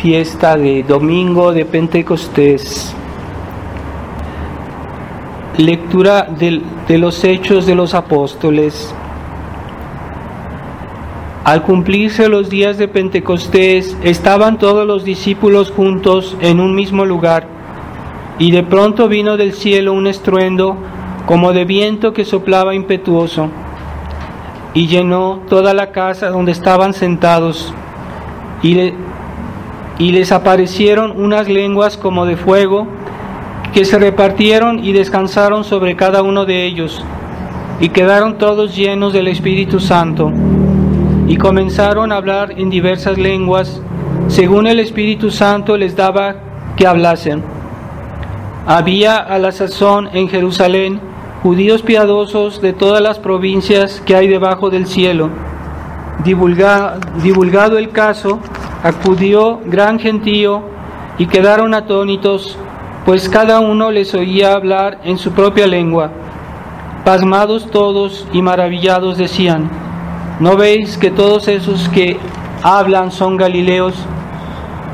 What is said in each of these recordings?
fiesta de Domingo de Pentecostés. Lectura de los Hechos de los Apóstoles. Al cumplirse los días de Pentecostés, estaban todos los discípulos juntos en un mismo lugar, y de pronto vino del cielo un estruendo como de viento que soplaba impetuoso, y llenó toda la casa donde estaban sentados, y les aparecieron unas lenguas como de fuego, que se repartieron y descansaron sobre cada uno de ellos, y quedaron todos llenos del Espíritu Santo, y comenzaron a hablar en diversas lenguas, según el Espíritu Santo les daba que hablasen. Había a la sazón en Jerusalén judíos piadosos de todas las provincias que hay debajo del cielo. Divulgado el caso, acudió gran gentío y quedaron atónitos, pues cada uno les oía hablar en su propia lengua. Pasmados todos y maravillados decían: ¿no veis que todos esos que hablan son galileos?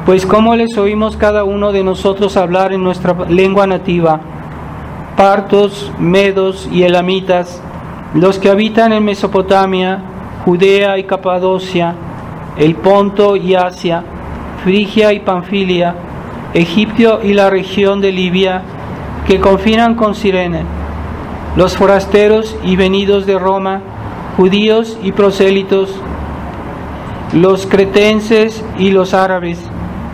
Pues ¿cómo les oímos cada uno de nosotros hablar en nuestra lengua nativa? Partos, medos y elamitas, los que habitan en Mesopotamia, Judea y Capadocia, el Ponto y Asia, Frigia y Panfilia, Egipto y la región de Libia, que confinan con Cirene, los forasteros y venidos de Roma, judíos y prosélitos, los cretenses y los árabes,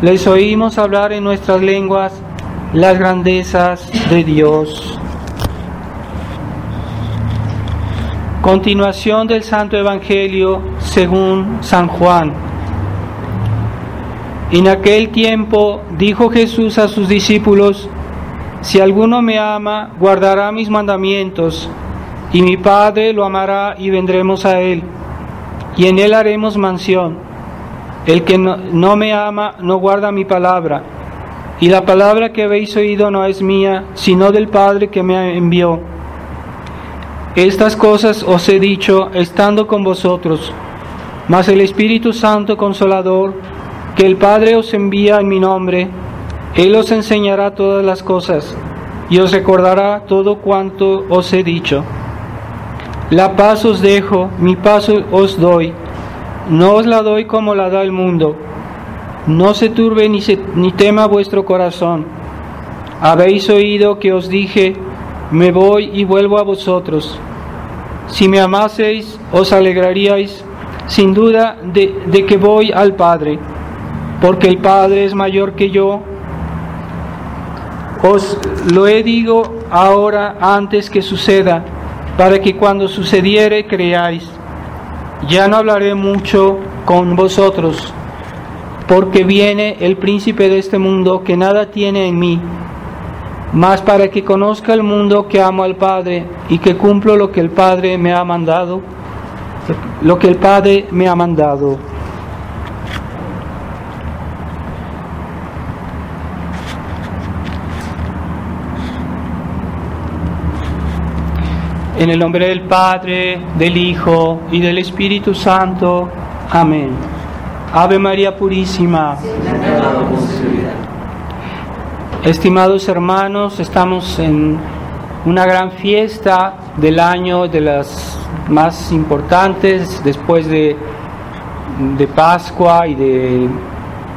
les oímos hablar en nuestras lenguas las grandezas de Dios. Continuación del Santo Evangelio según San Juan. En aquel tiempo dijo Jesús a sus discípulos: si alguno me ama, guardará mis mandamientos, y mi Padre lo amará y vendremos a él, y en él haremos mansión. El que no me ama no guarda mi palabra, y la palabra que habéis oído no es mía, sino del Padre que me envió. Estas cosas os he dicho estando con vosotros, mas el Espíritu Santo Consolador, que el Padre os envía en mi nombre, Él os enseñará todas las cosas, y os recordará todo cuanto os he dicho. La paz os dejo, mi paz os doy, no os la doy como la da el mundo. No se turbe ni tema vuestro corazón. Habéis oído que os dije: me voy y vuelvo a vosotros. Si me amaseis, os alegraríais sin duda de que voy al Padre, porque el Padre es mayor que yo. Os lo digo ahora antes que suceda, para que cuando sucediere creáis. Ya no hablaré mucho con vosotros, porque viene el príncipe de este mundo que nada tiene en mí, mas para que conozca el mundo que amo al Padre y que cumplo lo que el Padre me ha mandado, En el nombre del Padre, del Hijo y del Espíritu Santo. Amén. Ave María Purísima. Estimados hermanos, estamos en una gran fiesta del año, de las más importantes después de Pascua y de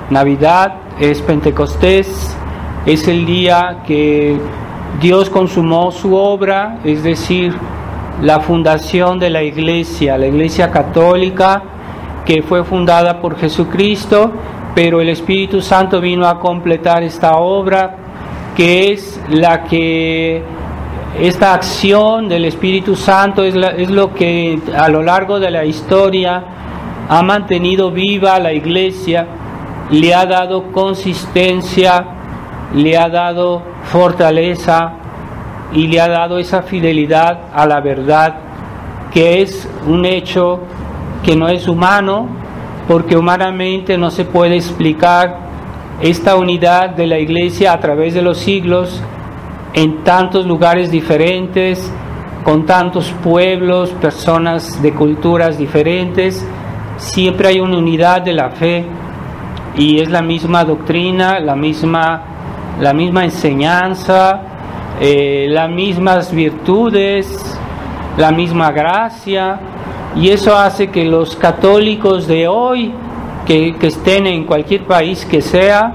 Navidad. Es Pentecostés, es el día que Dios consumó su obra, es decir, la fundación de la Iglesia Católica, que fue fundada por Jesucristo, pero el Espíritu Santo vino a completar esta obra, que es la que, esta acción del Espíritu Santo es lo que a lo largo de la historia ha mantenido viva la Iglesia, le ha dado consistencia, le ha dado fortaleza y le ha dado esa fidelidad a la verdad, que es un hecho que no es humano, porque humanamente no se puede explicar esta unidad de la Iglesia a través de los siglos, en tantos lugares diferentes, con tantos pueblos, personas de culturas diferentes. Siempre hay una unidad de la fe, y es la misma doctrina, la misma enseñanza, las mismas virtudes, la misma gracia, y eso hace que los católicos de hoy, que estén en cualquier país que sea,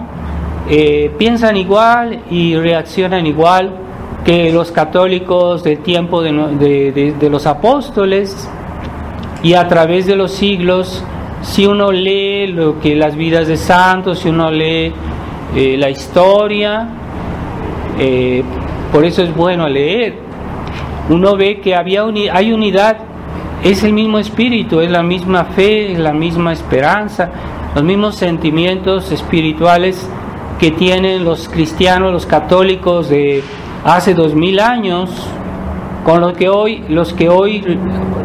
piensan igual y reaccionan igual que los católicos del tiempo de los apóstoles. Y a través de los siglos, si uno lee lo que las vidas de santos, si uno lee la historia, por eso es bueno leer, uno ve que hay unidad, es el mismo espíritu, es la misma fe, es la misma esperanza, los mismos sentimientos espirituales que tienen los cristianos, los católicos de hace 2000 años, con los que hoy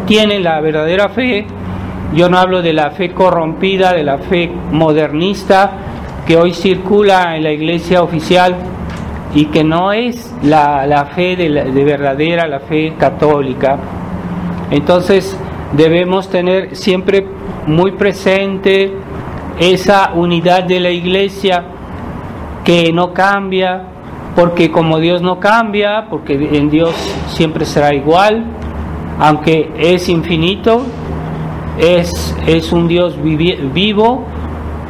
tienen la verdadera fe. Yo no hablo de la fe corrompida, de la fe modernista que hoy circula en la iglesia oficial y que no es la fe de verdadera, la fe católica. Entonces debemos tener siempre muy presente esa unidad de la iglesia que no cambia, porque como Dios no cambia, porque en Dios siempre será igual, aunque es infinito, es un Dios vivo,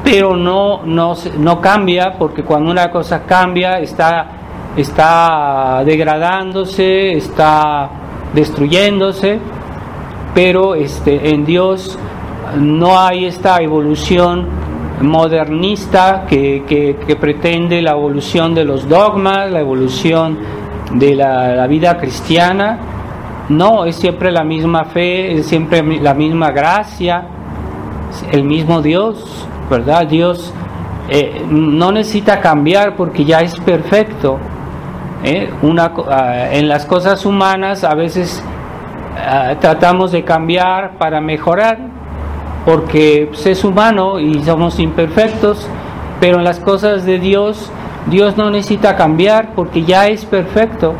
pero no cambia, porque cuando una cosa cambia está degradándose, está destruyéndose, pero en Dios no hay esta evolución modernista que pretende la evolución de los dogmas, la evolución de la vida cristiana. No, es siempre la misma fe, es siempre la misma gracia, el mismo Dios, ¿verdad? Dios no necesita cambiar porque ya es perfecto. En las cosas humanas a veces tratamos de cambiar para mejorar, porque es humano y somos imperfectos, pero en las cosas de Dios no necesita cambiar porque ya es perfecto,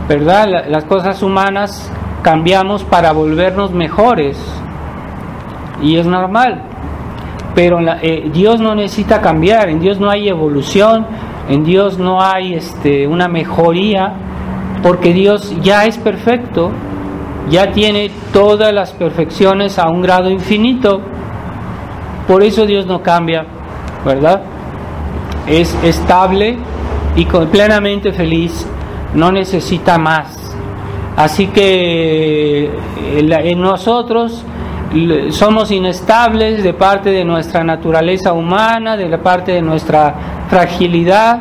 ¿verdad? Las cosas humanas cambiamos para volvernos mejores y es normal, pero Dios no necesita cambiar, en Dios no hay evolución, en Dios no hay una mejoría, porque Dios ya es perfecto, ya tiene todas las perfecciones a un grado infinito. Por eso Dios no cambia, ¿verdad? Es estable y plenamente feliz, no necesita más. Así que en nosotros somos inestables de parte de nuestra naturaleza humana, de la parte de nuestra fragilidad,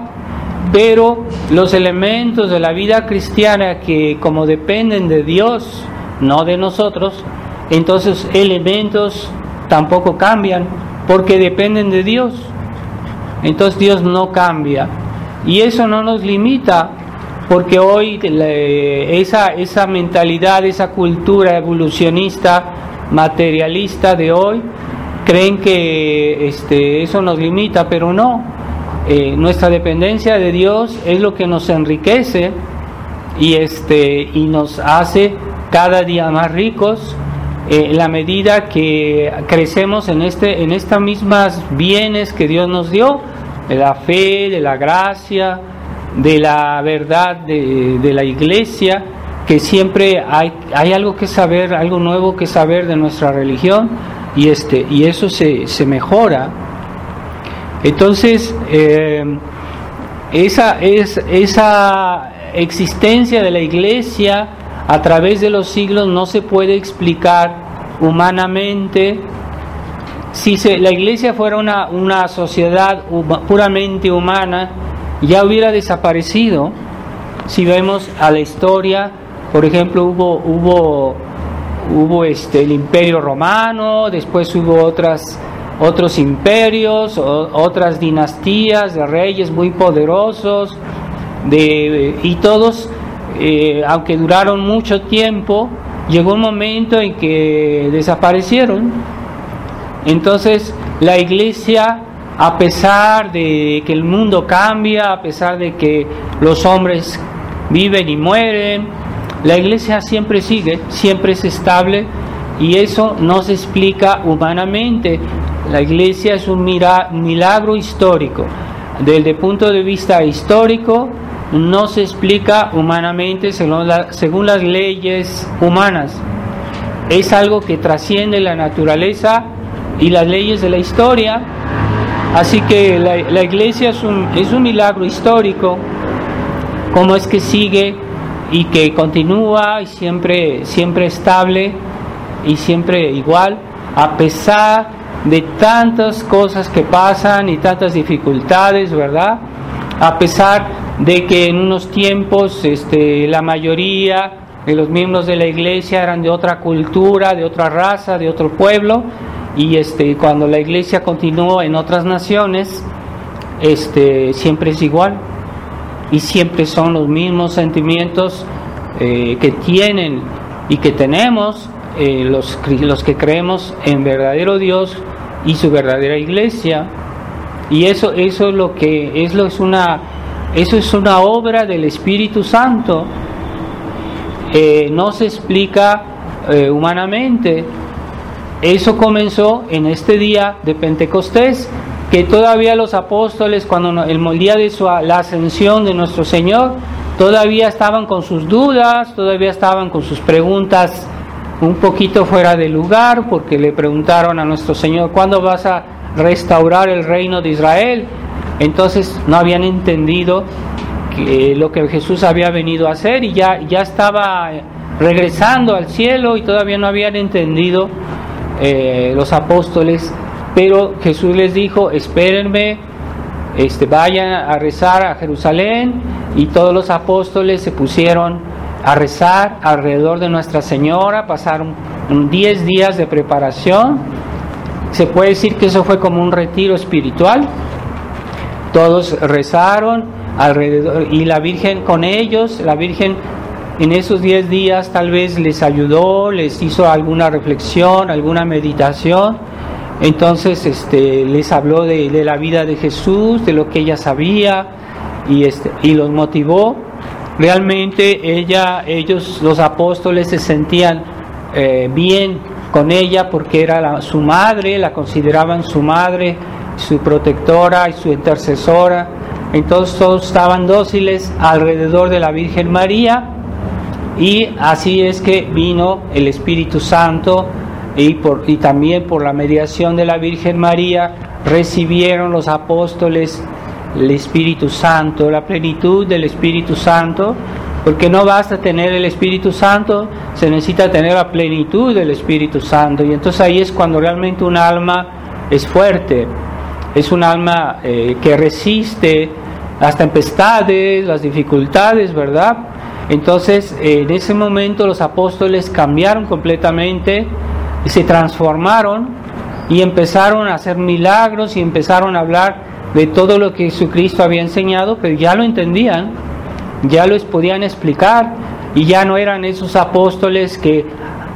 pero los elementos de la vida cristiana que como dependen de Dios, no de nosotros, entonces elementos tampoco cambian porque dependen de Dios. Entonces Dios no cambia y eso no nos limita, porque hoy esa mentalidad, esa cultura evolucionista, materialista de hoy, creen que eso nos limita, pero no. Nuestra dependencia de Dios es lo que nos enriquece y nos hace cada día más ricos, en la medida que crecemos en estas mismas bienes que Dios nos dio, de la fe, de la gracia, de la verdad de la iglesia, que siempre hay algo que saber, algo nuevo que saber de nuestra religión, y eso se mejora. Entonces esa existencia de la iglesia a través de los siglos no se puede explicar humanamente. Si la iglesia fuera una sociedad puramente humana, ya hubiera desaparecido. Si vemos a la historia, por ejemplo, hubo el Imperio Romano, después hubo otros imperios, otras dinastías de reyes muy poderosos, y todos, aunque duraron mucho tiempo, llegó un momento en que desaparecieron. Entonces la iglesia, a pesar de que el mundo cambia, a pesar de que los hombres viven y mueren, la iglesia siempre sigue, siempre es estable, y eso no se explica humanamente. La iglesia es un milagro histórico. Desde el punto de vista histórico, no se explica humanamente según las leyes humanas. Es algo que trasciende la naturaleza y las leyes de la historia. Así que la iglesia es un milagro histórico. Cómo es que sigue y que continúa y siempre estable y siempre igual, a pesar de tantas cosas que pasan y tantas dificultades, ¿verdad? A pesar de que en unos tiempos la mayoría de los miembros de la iglesia eran de otra cultura, de otra raza, de otro pueblo, y cuando la iglesia continuó en otras naciones, siempre es igual, y siempre son los mismos sentimientos que tienen y que tenemos los que creemos en verdadero Dios y su verdadera iglesia. Y eso es una obra del Espíritu Santo. No se explica humanamente. Eso comenzó en este día de Pentecostés, que todavía los apóstoles, cuando el día de la ascensión de nuestro Señor, todavía estaban con sus dudas, todavía estaban con sus preguntas un poquito fuera de lugar, porque le preguntaron a nuestro Señor: ¿cuándo vas a restaurar el reino de Israel? Entonces no habían entendido lo que Jesús había venido a hacer, y ya estaba regresando al cielo, y todavía no habían entendido los apóstoles. Pero Jesús les dijo: espérenme, vayan a rezar a Jerusalén. Y todos los apóstoles se pusieron a rezar alrededor de Nuestra Señora. Pasaron 10 días de preparación. Se puede decir que eso fue como un retiro espiritual. Todos rezaron alrededor, y la Virgen con ellos. La Virgen en esos 10 días tal vez les ayudó, les hizo alguna reflexión, alguna meditación. Entonces les habló de la vida de Jesús, de lo que ella sabía, y los motivó. Realmente ellos, los apóstoles, se sentían bien con ella, porque era su madre, la consideraban su madre, su protectora y su intercesora. Entonces todos estaban dóciles alrededor de la Virgen María, y así es que vino el Espíritu Santo, y también por la mediación de la Virgen María recibieron los apóstoles el Espíritu Santo, la plenitud del Espíritu Santo, porque no basta tener el Espíritu Santo, se necesita tener la plenitud del Espíritu Santo. Y entonces ahí es cuando realmente un alma es fuerte, es un alma que resiste las tempestades, las dificultades, ¿verdad? Entonces en ese momento los apóstoles cambiaron completamente, se transformaron y empezaron a hacer milagros, y empezaron a hablar de todo lo que Jesucristo había enseñado, pero ya lo entendían, ya los podían explicar, y ya no eran esos apóstoles que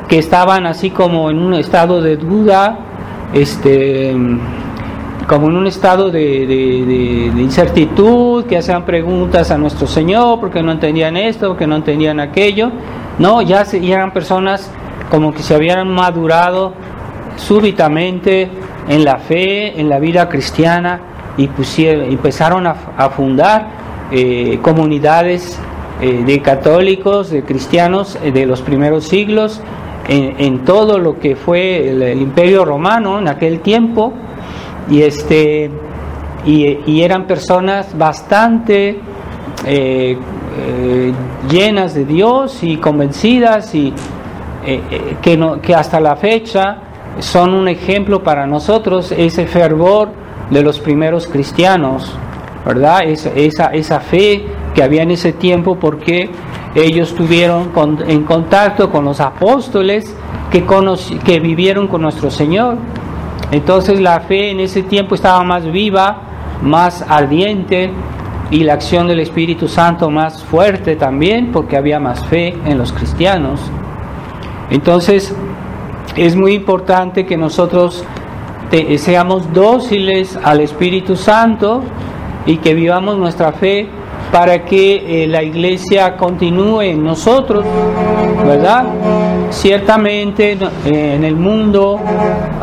estaban así como en un estado de duda, como en un estado de incertidumbre, que hacían preguntas a nuestro Señor porque no entendían esto, porque no entendían aquello. No, ya eran personas como que se habían madurado súbitamente en la fe, en la vida cristiana, y empezaron a fundar comunidades de católicos, de cristianos de los primeros siglos en todo lo que fue el Imperio Romano en aquel tiempo, y eran personas bastante llenas de Dios y convencidas, y que hasta la fecha son un ejemplo para nosotros, ese fervor de los primeros cristianos, ¿verdad? Esa fe que había en ese tiempo, porque ellos estuvieron en contacto con los apóstoles que vivieron con nuestro Señor. Entonces la fe en ese tiempo estaba más viva, más ardiente, y la acción del Espíritu Santo más fuerte también, porque había más fe en los cristianos. Entonces es muy importante que nosotros seamos dóciles al Espíritu Santo, y que vivamos nuestra fe para que la Iglesia continúe en nosotros, ¿verdad? Ciertamente en el mundo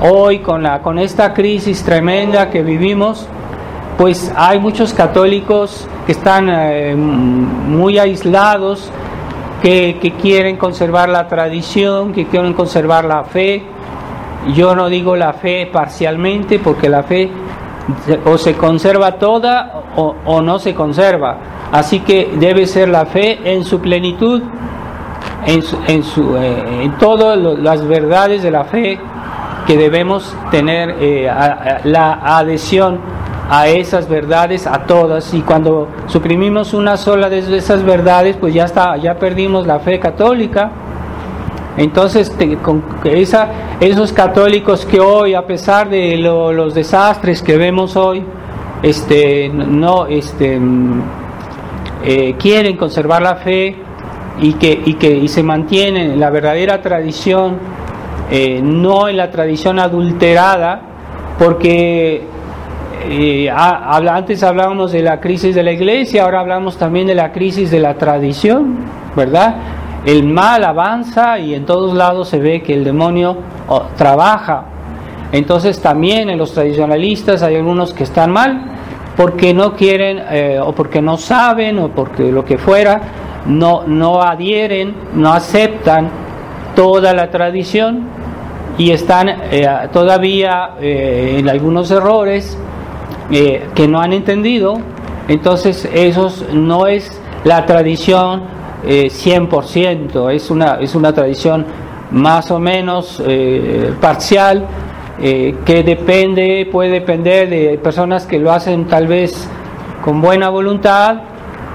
hoy con esta crisis tremenda que vivimos, pues hay muchos católicos que están muy aislados, que quieren conservar la tradición, que quieren conservar la fe. Yo no digo la fe parcialmente, porque la fe o se conserva toda o no se conserva. Así que debe ser la fe en su plenitud, en todas las verdades de la fe, que debemos tener la adhesión a esas verdades, a todas. Y cuando suprimimos una sola de esas verdades, pues ya perdimos la fe católica. Entonces, esos católicos que hoy, a pesar de los desastres que vemos hoy, quieren conservar la fe y se mantienen en la verdadera tradición, no en la tradición adulterada, porque antes hablábamos de la crisis de la Iglesia, ahora hablamos también de la crisis de la tradición, ¿verdad? El mal avanza y en todos lados se ve que el demonio trabaja. Entonces también en los tradicionalistas hay algunos que están mal porque no quieren, o porque no saben, o porque lo que fuera, no adhieren, no aceptan toda la tradición y están todavía en algunos errores que no han entendido. Entonces esos no es la tradición 100%, es una tradición más o menos parcial, que puede depender de personas que lo hacen tal vez con buena voluntad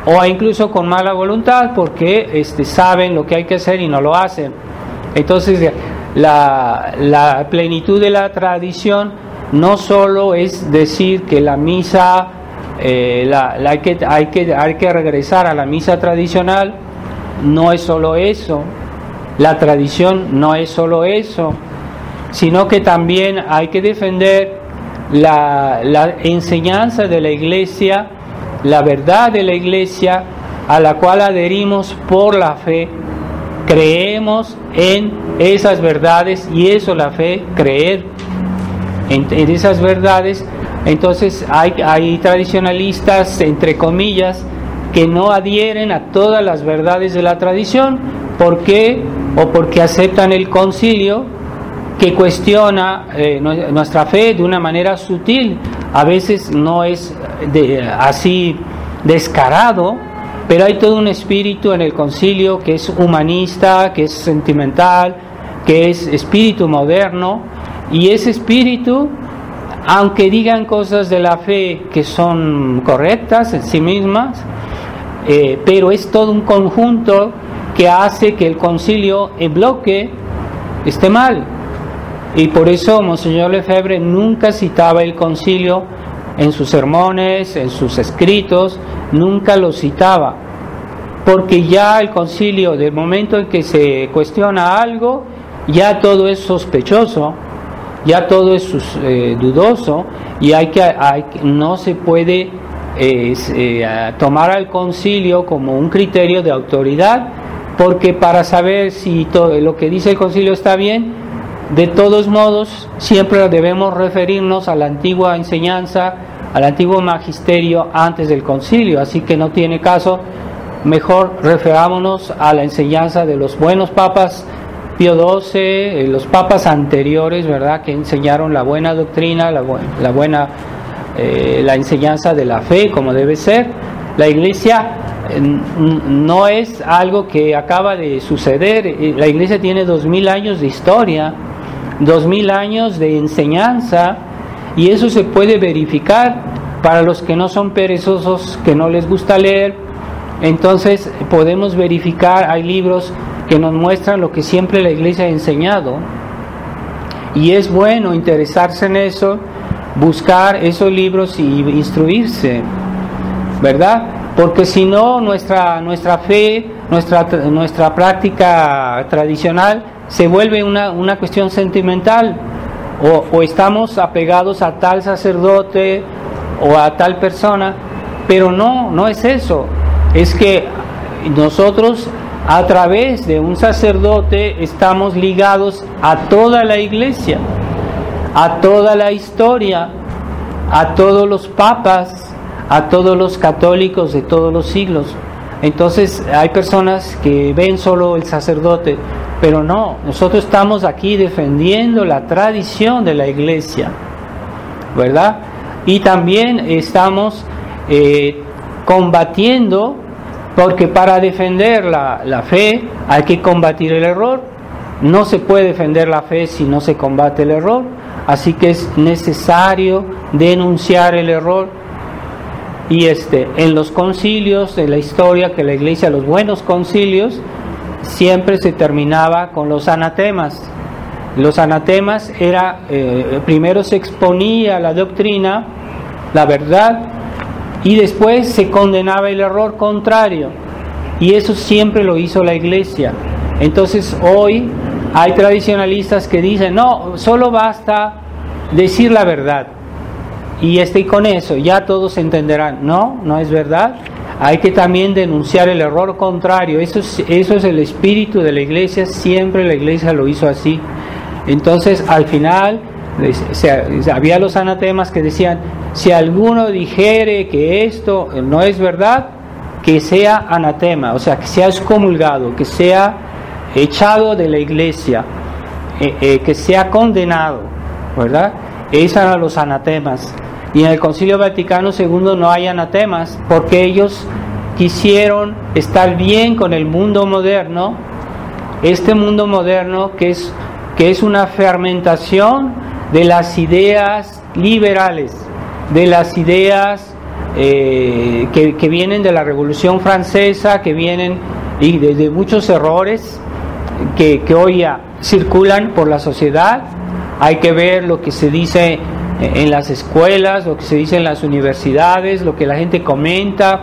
o incluso con mala voluntad, porque saben lo que hay que hacer y no lo hacen. Entonces la plenitud de la tradición no solo es decir que la misa hay que regresar a la misa tradicional. No es solo eso, la tradición no es solo eso, sino que también hay que defender la enseñanza de la Iglesia, la verdad de la Iglesia, a la cual adherimos por la fe. Creemos en esas verdades, y eso la fe, creer en esas verdades. Entonces hay tradicionalistas, entre comillas, que no adhieren a todas las verdades de la tradición. ¿Por qué? O porque aceptan el concilio, que cuestiona nuestra fe de una manera sutil. A veces no es así descarado, pero hay todo un espíritu en el concilio que es humanista, que es sentimental, que es espíritu moderno, y ese espíritu, aunque digan cosas de la fe que son correctas en sí mismas, pero es todo un conjunto que hace que el concilio en bloque esté mal. Y por eso Monseñor Lefebvre nunca citaba el concilio en sus sermones, en sus escritos, nunca lo citaba, porque ya el concilio, del momento en que se cuestiona algo, ya todo es sospechoso, ya todo es dudoso, y no se puede tomar al concilio como un criterio de autoridad, porque para saber si todo lo que dice el concilio está bien, de todos modos siempre debemos referirnos a la antigua enseñanza, al antiguo magisterio antes del concilio. Así que no tiene caso, mejor referámonos a la enseñanza de los buenos papas, Pío XII, los papas anteriores, ¿verdad?, que enseñaron la buena doctrina, la enseñanza de la fe como debe ser. La Iglesia no es algo que acaba de suceder. La Iglesia tiene 2000 años de historia, 2000 años de enseñanza, y eso se puede verificar para los que no son perezosos, que no les gusta leer. Entonces podemos verificar, hay libros que nos muestran lo que siempre la Iglesia ha enseñado, y es bueno interesarse en eso, buscar esos libros y instruirse, ¿verdad? Porque si no, nuestra fe, nuestra práctica tradicional se vuelve una cuestión sentimental, o estamos apegados a tal sacerdote o a tal persona, pero no es eso. es que nosotros a través de un sacerdote estamos ligados a toda la iglesia, a toda la historia, a todos los papas, a todos los católicos de todos los siglos. Entonces hay personas que ven solo el sacerdote, pero no, nosotros estamos aquí defendiendo la tradición de la iglesia, ¿verdad? Y también estamos combatiendo, porque para defender la fe hay que combatir el error. No se puede defender la fe si no se combate el error, así que es necesario denunciar el error. Y en los concilios de la historia, que la iglesia, los buenos concilios, siempre se terminaba con los anatemas. Los anatemas era, primero se exponía la doctrina, la verdad, y después se condenaba el error contrario. Y eso siempre lo hizo la iglesia. Entonces hoy hay tradicionalistas que dicen, no, solo basta decir la verdad. Y con eso ya todos entenderán. No, no es verdad. Hay que también denunciar el error contrario. Eso es el espíritu de la iglesia. Siempre la iglesia lo hizo así. Entonces al final había los anatemas que decían, si alguno dijere que esto no es verdad, que sea anatema, o sea, que sea excomulgado, que sea echado de la iglesia, que sea condenado, ¿verdad? Esos eran los anatemas. Y en el Concilio Vaticano II no hay anatemas, porque ellos quisieron estar bien con el mundo moderno, este mundo moderno que es una fermentación de las ideas liberales, de las ideas que vienen de la Revolución Francesa, que vienen y de muchos errores que hoy ya circulan por la sociedad. Hay que ver lo que se dice en las escuelas, lo que se dice en las universidades, lo que la gente comenta,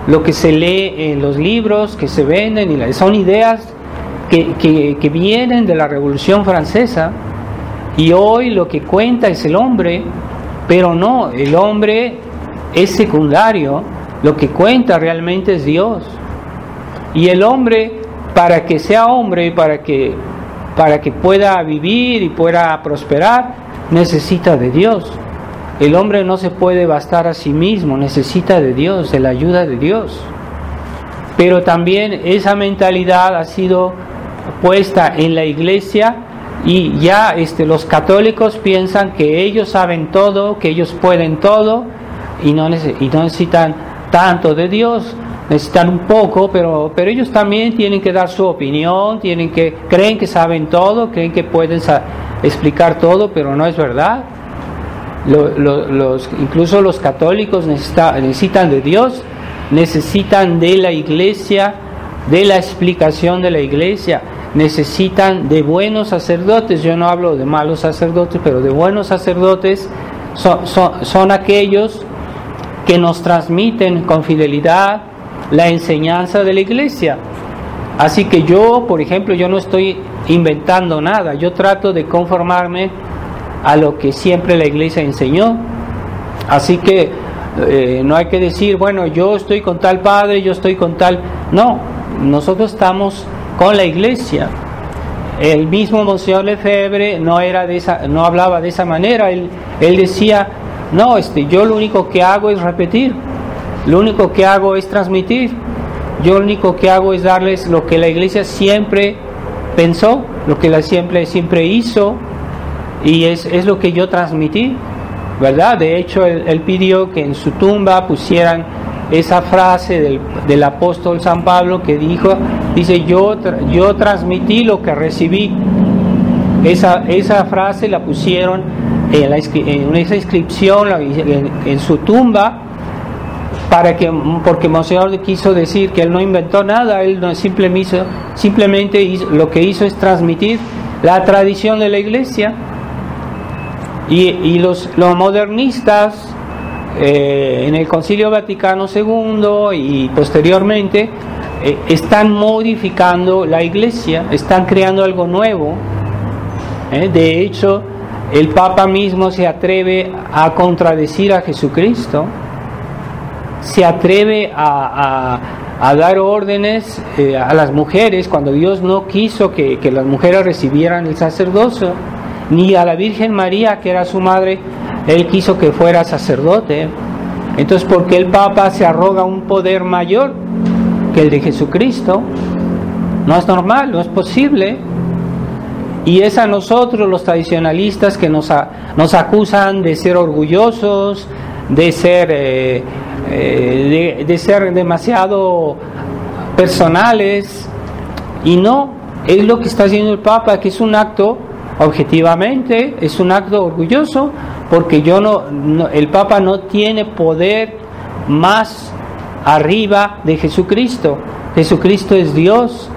lo que se lee en los libros que se venden, y son ideas que vienen de la Revolución Francesa, y hoy lo que cuenta es el hombre, pero no, el hombre es secundario, lo que cuenta realmente es Dios. Y el hombre, para que sea hombre, para que pueda vivir y pueda prosperar, necesita de Dios. El hombre no se puede bastar a sí mismo, necesita de Dios, de la ayuda de Dios. Pero también esa mentalidad ha sido puesta en la iglesia, y ya los católicos piensan que ellos saben todo, que ellos pueden todo, y no necesitan tanto de Dios, necesitan un poco, pero ellos también tienen que dar su opinión, creen que saben todo, creen que pueden explicar todo, pero no es verdad. Incluso los católicos necesitan de Dios, necesitan de la iglesia, de la explicación de la iglesia, necesitan de buenos sacerdotes. Yo no hablo de malos sacerdotes, pero de buenos sacerdotes. Son aquellos que nos transmiten con fidelidad la enseñanza de la iglesia. Así que yo, por ejemplo, yo no estoy inventando nada, yo trato de conformarme a lo que siempre la iglesia enseñó. Así que no hay que decir, bueno, yo estoy con tal padre, yo estoy con tal... No, nosotros estamos con la iglesia. El mismo Monseñor Lefebvre no hablaba de esa manera. Él decía, no, yo lo único que hago es repetir, lo único que hago es transmitir, yo lo único que hago es darles lo que la iglesia siempre pensó, lo que la siempre hizo, y es lo que yo transmití, ¿verdad? De hecho, él pidió que en su tumba pusieran esa frase del apóstol San Pablo que dice, yo transmití lo que recibí. Esa frase la pusieron en esa inscripción en su tumba, porque Monseñor quiso decir que él no inventó nada, él no, simplemente lo que hizo es transmitir la tradición de la iglesia. Y los modernistas en el Concilio Vaticano II y posteriormente están modificando la iglesia, están creando algo nuevo. De hecho, el Papa mismo se atreve a contradecir a Jesucristo, se atreve a a dar órdenes a las mujeres cuando Dios no quiso que las mujeres recibieran el sacerdocio, ni a la Virgen María, que era su madre, Él quiso que fuera sacerdote. Entonces, ¿por qué el Papa se arroga un poder mayor que el de Jesucristo? No es normal, no es posible. Y es a nosotros los tradicionalistas que nos acusan de ser orgullosos, de ser demasiado personales, y no, es lo que está haciendo el Papa, que es un acto, objetivamente, es un acto orgulloso, porque el Papa no tiene poder más arriba de Jesucristo. Jesucristo es Dios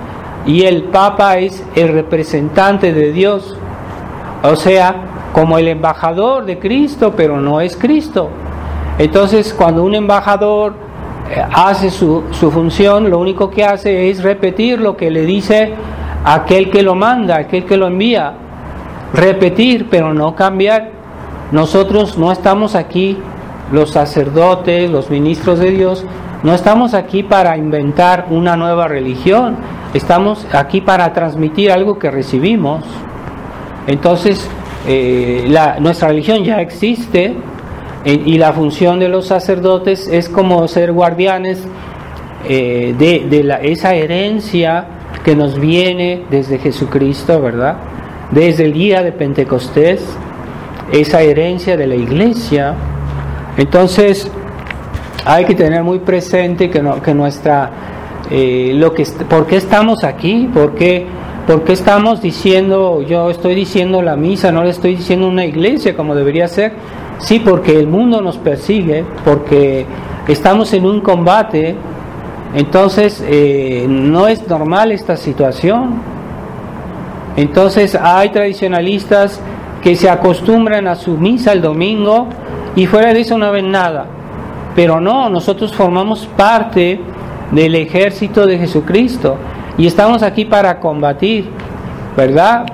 y el Papa es el representante de Dios, o sea, como el embajador de Cristo, pero no es Cristo. Entonces, cuando un embajador hace su función, lo único que hace es repetir lo que le dice aquel que lo manda, aquel que lo envía. Repetir, pero no cambiar. Nosotros no estamos aquí, los sacerdotes, los ministros de Dios, no estamos aquí para inventar una nueva religión. Estamos aquí para transmitir algo que recibimos. Entonces, nuestra religión ya existe. Y la función de los sacerdotes es como ser guardianes de esa herencia que nos viene desde Jesucristo, ¿verdad? Desde el día de Pentecostés, esa herencia de la iglesia. Entonces, hay que tener muy presente que nuestra, ¿por qué estamos aquí? ¿Por qué estamos diciendo, yo estoy diciendo la misa, no le estoy diciendo una iglesia como debería ser? Sí, porque el mundo nos persigue, porque estamos en un combate. Entonces no es normal esta situación. Entonces hay tradicionalistas que se acostumbran a su misa el domingo y fuera de eso no ven nada. Pero no, nosotros formamos parte del ejército de Jesucristo y estamos aquí para combatir, ¿verdad?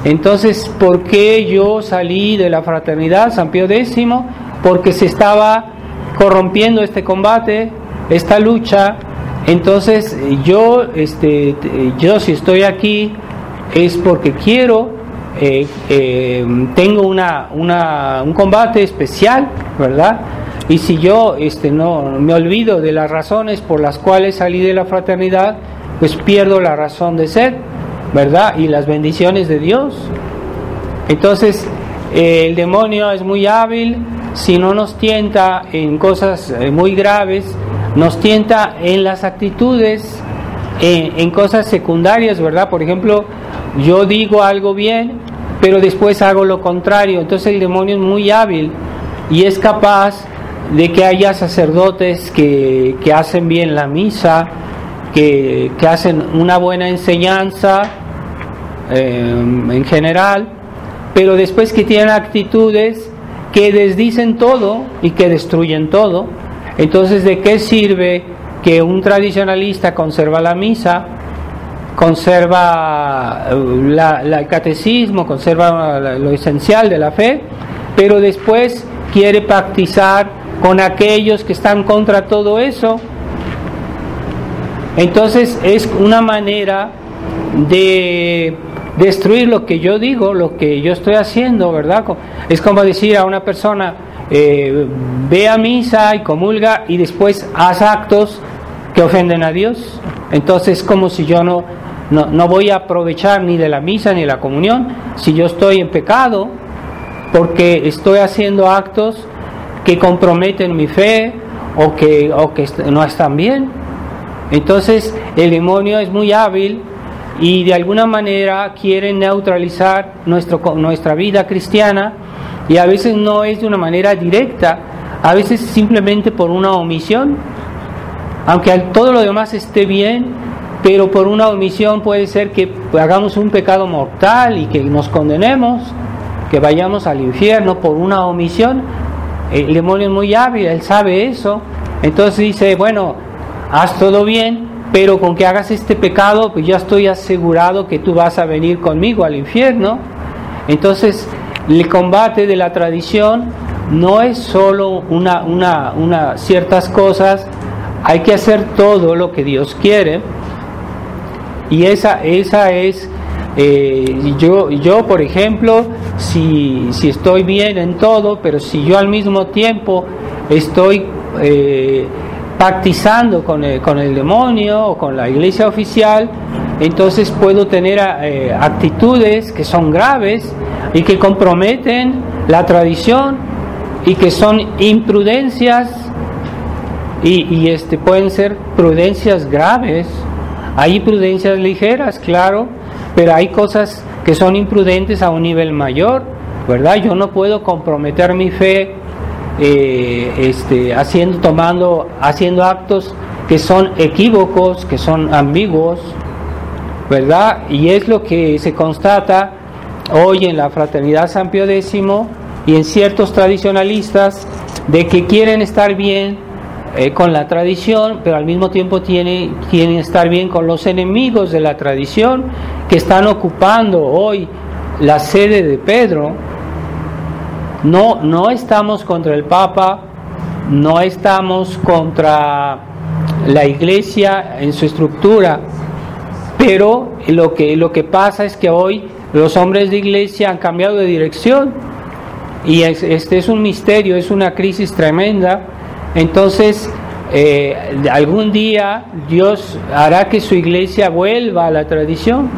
Entonces, ¿por qué yo salí de la fraternidad San Pío X? Porque se estaba corrompiendo este combate, esta lucha. Entonces, yo si estoy aquí es porque quiero, tengo un combate especial, ¿verdad? Y si yo no me olvido de las razones por las cuales salí de la fraternidad, pues pierdo la razón de ser, ¿verdad? Y las bendiciones de Dios. Entonces, el demonio es muy hábil. Si no nos tienta en cosas muy graves, nos tienta en las actitudes, en cosas secundarias, ¿verdad? Por ejemplo, yo digo algo bien, pero después hago lo contrario. Entonces el demonio es muy hábil y es capaz de que haya sacerdotes que hacen bien la misa, que hacen una buena enseñanza en general, pero después que tienen actitudes que desdicen todo y que destruyen todo. Entonces, ¿de qué sirve que un tradicionalista conserva la misa, conserva el catecismo, conserva lo esencial de la fe, pero después quiere pactizar con aquellos que están contra todo eso? Entonces es una manera de destruir lo que yo digo, lo que yo estoy haciendo, ¿verdad? Es como decir a una persona, ve a misa y comulga y después haz actos que ofenden a Dios. Entonces, como si yo no voy a aprovechar ni de la misa ni de la comunión si yo estoy en pecado, porque estoy haciendo actos que comprometen mi fe o que no están bien. Entonces el demonio es muy hábil y de alguna manera quiere neutralizar nuestra vida cristiana, y a veces no es de una manera directa, a veces simplemente por una omisión, aunque todo lo demás esté bien, pero por una omisión puede ser que hagamos un pecado mortal y que nos condenemos, que vayamos al infierno por una omisión. El demonio es muy hábil, él sabe eso. Entonces dice, bueno, haz todo bien, pero con que hagas este pecado, pues ya estoy asegurado que tú vas a venir conmigo al infierno. Entonces, el combate de la tradición no es solo ciertas cosas hay que hacer todo lo que Dios quiere, y esa es, yo por ejemplo, si estoy bien en todo, pero si yo al mismo tiempo estoy pactizando con el demonio o con la iglesia oficial, entonces puedo tener actitudes que son graves y que comprometen la tradición y que son imprudencias y pueden ser prudencias graves. Hay prudencias ligeras, claro, pero hay cosas que son imprudentes a un nivel mayor, ¿verdad? Yo no puedo comprometer mi fe haciendo actos que son equívocos, que son ambiguos, ¿verdad? Y es lo que se constata hoy en la Fraternidad San Pío X y en ciertos tradicionalistas, de que quieren estar bien con la tradición, pero al mismo tiempo quieren estar bien con los enemigos de la tradición, que están ocupando hoy la sede de Pedro. No estamos contra el Papa, no estamos contra la Iglesia en su estructura, pero lo que pasa es que hoy los hombres de Iglesia han cambiado de dirección, y este es un misterio, es una crisis tremenda. Entonces algún día Dios hará que su Iglesia vuelva a la tradición,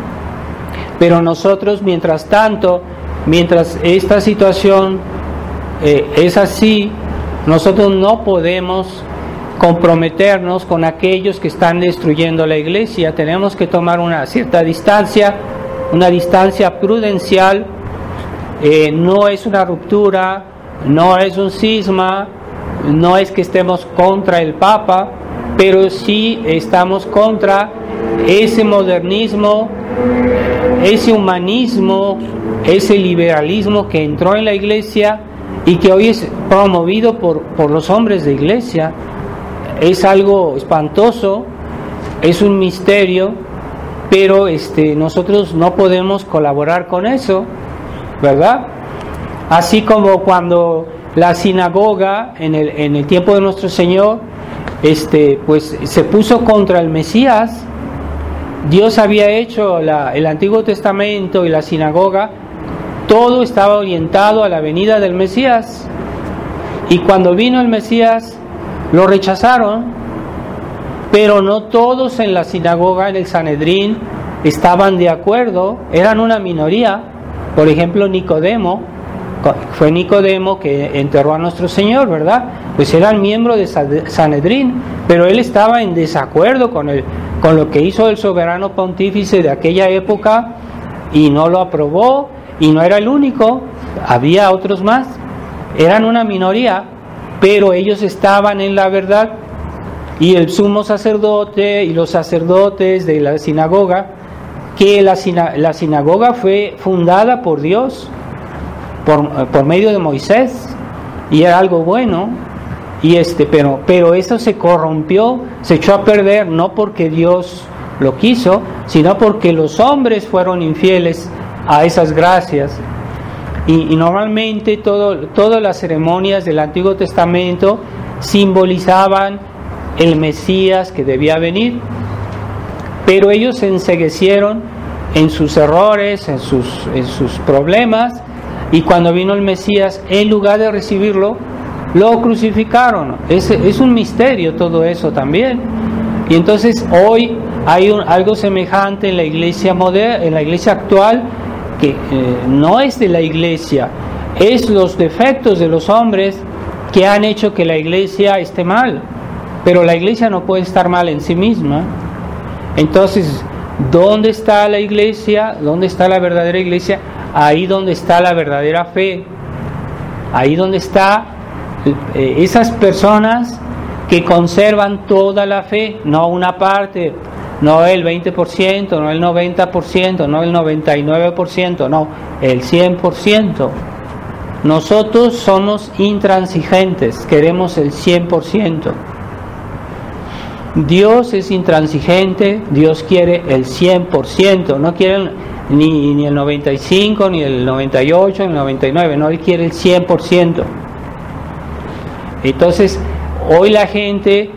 pero nosotros, mientras tanto, mientras esta situación es así, nosotros no podemos comprometernos con aquellos que están destruyendo la Iglesia. Tenemos que tomar una cierta distancia, una distancia prudencial. No es una ruptura, no es un cisma, no es que estemos contra el Papa, pero sí estamos contra ese modernismo, ese humanismo, ese liberalismo que entró en la Iglesia y que hoy es promovido por los hombres de Iglesia. Es algo espantoso, es un misterio, pero nosotros no podemos colaborar con eso, ¿verdad? Así como cuando la sinagoga en el tiempo de nuestro Señor pues se puso contra el Mesías. Dios había hecho el Antiguo Testamento y la sinagoga, todo estaba orientado a la venida del Mesías, y cuando vino el Mesías lo rechazaron, pero no todos en la sinagoga, en el Sanedrín, estaban de acuerdo, eran una minoría. Por ejemplo, Nicodemo, fue Nicodemo que enterró a nuestro Señor, ¿verdad? Pues era el miembro de Sanedrín, pero él estaba en desacuerdo con lo que hizo el soberano pontífice de aquella época, y no lo aprobó, y no era el único, había otros más, eran una minoría, pero ellos estaban en la verdad. Y el sumo sacerdote y los sacerdotes de la sinagoga, que la sinagoga fue fundada por Dios por medio de Moisés, y era algo bueno, y pero eso se corrompió, se echó a perder, no porque Dios lo quiso, sino porque los hombres fueron infieles a esas gracias. Y normalmente todas las ceremonias del Antiguo Testamento simbolizaban el Mesías que debía venir, pero ellos se enceguecieron en sus errores, en sus problemas, y cuando vino el Mesías, en lugar de recibirlo, lo crucificaron. Es un misterio todo eso también. Y entonces hoy hay algo semejante en la iglesia moderna, en la iglesia actual, que no es de la iglesia, es los defectos de los hombres que han hecho que la iglesia esté mal. Pero la iglesia no puede estar mal en sí misma. Entonces, ¿dónde está la iglesia? ¿Dónde está la verdadera iglesia? Ahí donde está la verdadera fe. Ahí donde está esas personas que conservan toda la fe, no una parte, no el 20%, no el 90%, no el 99%, no, el 100%. Nosotros somos intransigentes, queremos el 100%. Dios es intransigente, Dios quiere el 100%, no quiere ni el 95, ni el 98, ni el 99, no, Él quiere el 100%. Entonces, hoy la gente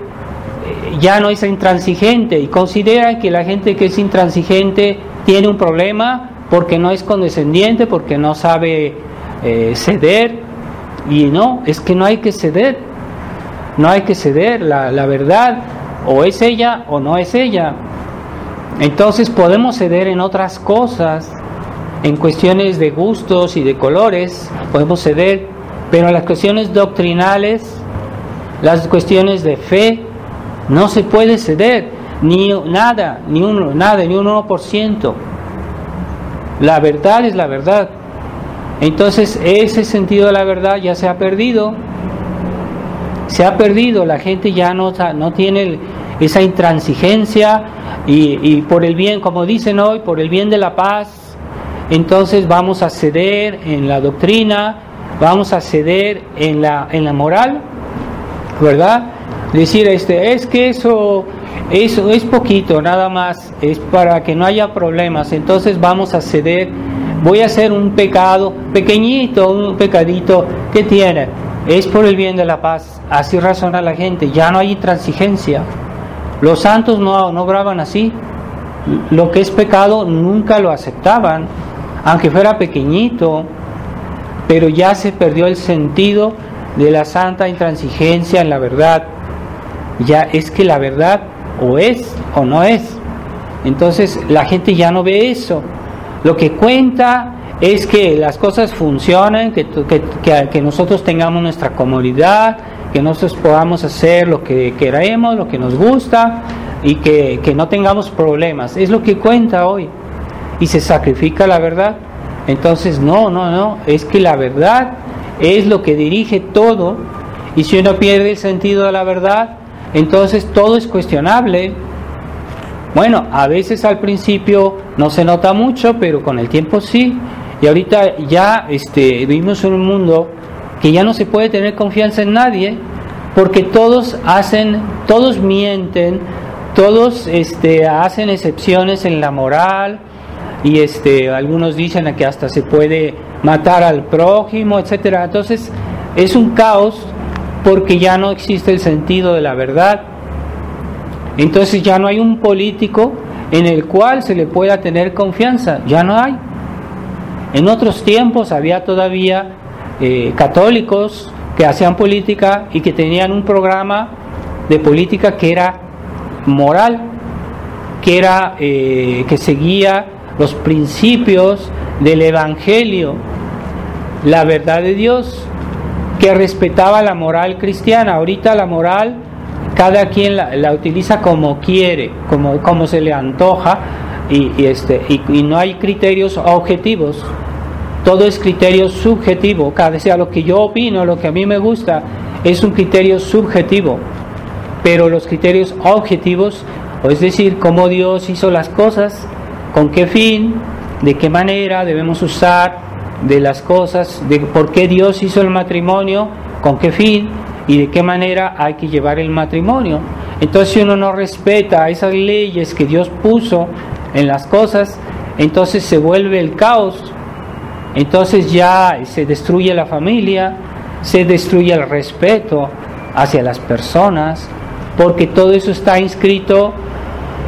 ya no es intransigente, y considera que la gente que es intransigente tiene un problema porque no es condescendiente, porque no sabe ceder. Y no, es que no hay que ceder, no hay que ceder, la verdad o es ella o no es ella. Entonces podemos ceder en otras cosas, en cuestiones de gustos y de colores, podemos ceder, pero en las cuestiones doctrinales, las cuestiones de fe, no se puede ceder, ni un 1%. La verdad es la verdad. Entonces ese sentido de la verdad ya se ha perdido. Se ha perdido, la gente ya no tiene esa intransigencia y por el bien, como dicen hoy, por el bien de la paz, entonces vamos a ceder en la doctrina, vamos a ceder en la moral, ¿verdad? Decir, es que eso es poquito, nada más, es para que no haya problemas, entonces vamos a ceder, voy a hacer un pecado pequeñito, un pecadito, ¿qué tiene? Es por el bien de la paz. Así razona la gente, ya no hay intransigencia. Los santos no obraban así. Lo que es pecado nunca lo aceptaban, aunque fuera pequeñito, pero ya se perdió el sentido de la santa intransigencia en la verdad. Ya es que la verdad o es o no es. Entonces la gente ya no ve eso. Lo que cuenta es que las cosas funcionen, que nosotros tengamos nuestra comodidad, que nosotros podamos hacer lo que queremos, lo que nos gusta, y que no tengamos problemas. Es lo que cuenta hoy. Y se sacrifica la verdad. Entonces no, es que la verdad es lo que dirige todo, y si uno pierde el sentido de la verdad, entonces todo es cuestionable. Bueno, a veces al principio no se nota mucho, pero con el tiempo sí. Y ahorita ya vivimos en un mundo que ya no se puede tener confianza en nadie, porque todos mienten, todos hacen excepciones en la moral, y algunos dicen que hasta se puede matar al prójimo, etcétera. Entonces es un caos, porque ya no existe el sentido de la verdad. Entonces ya no hay un político en el cual se le pueda tener confianza, ya no hay. En otros tiempos había todavía católicos que hacían política y que tenían un programa de política que era moral, que seguía los principios del Evangelio, la verdad de Dios, que respetaba la moral cristiana. Ahorita la moral cada quien la utiliza como quiere, como se le antoja, y no hay criterios objetivos, todo es criterio subjetivo. Cada sea lo que yo opino, lo que a mí me gusta, es un criterio subjetivo. Pero los criterios objetivos, es decir, cómo Dios hizo las cosas, con qué fin, de qué manera debemos usar de las cosas, de por qué Dios hizo el matrimonio, con qué fin y de qué manera hay que llevar el matrimonio. Entonces, si uno no respeta esas leyes que Dios puso en las cosas, entonces se vuelve el caos. Entonces ya se destruye la familia, se destruye el respeto hacia las personas, porque todo eso está inscrito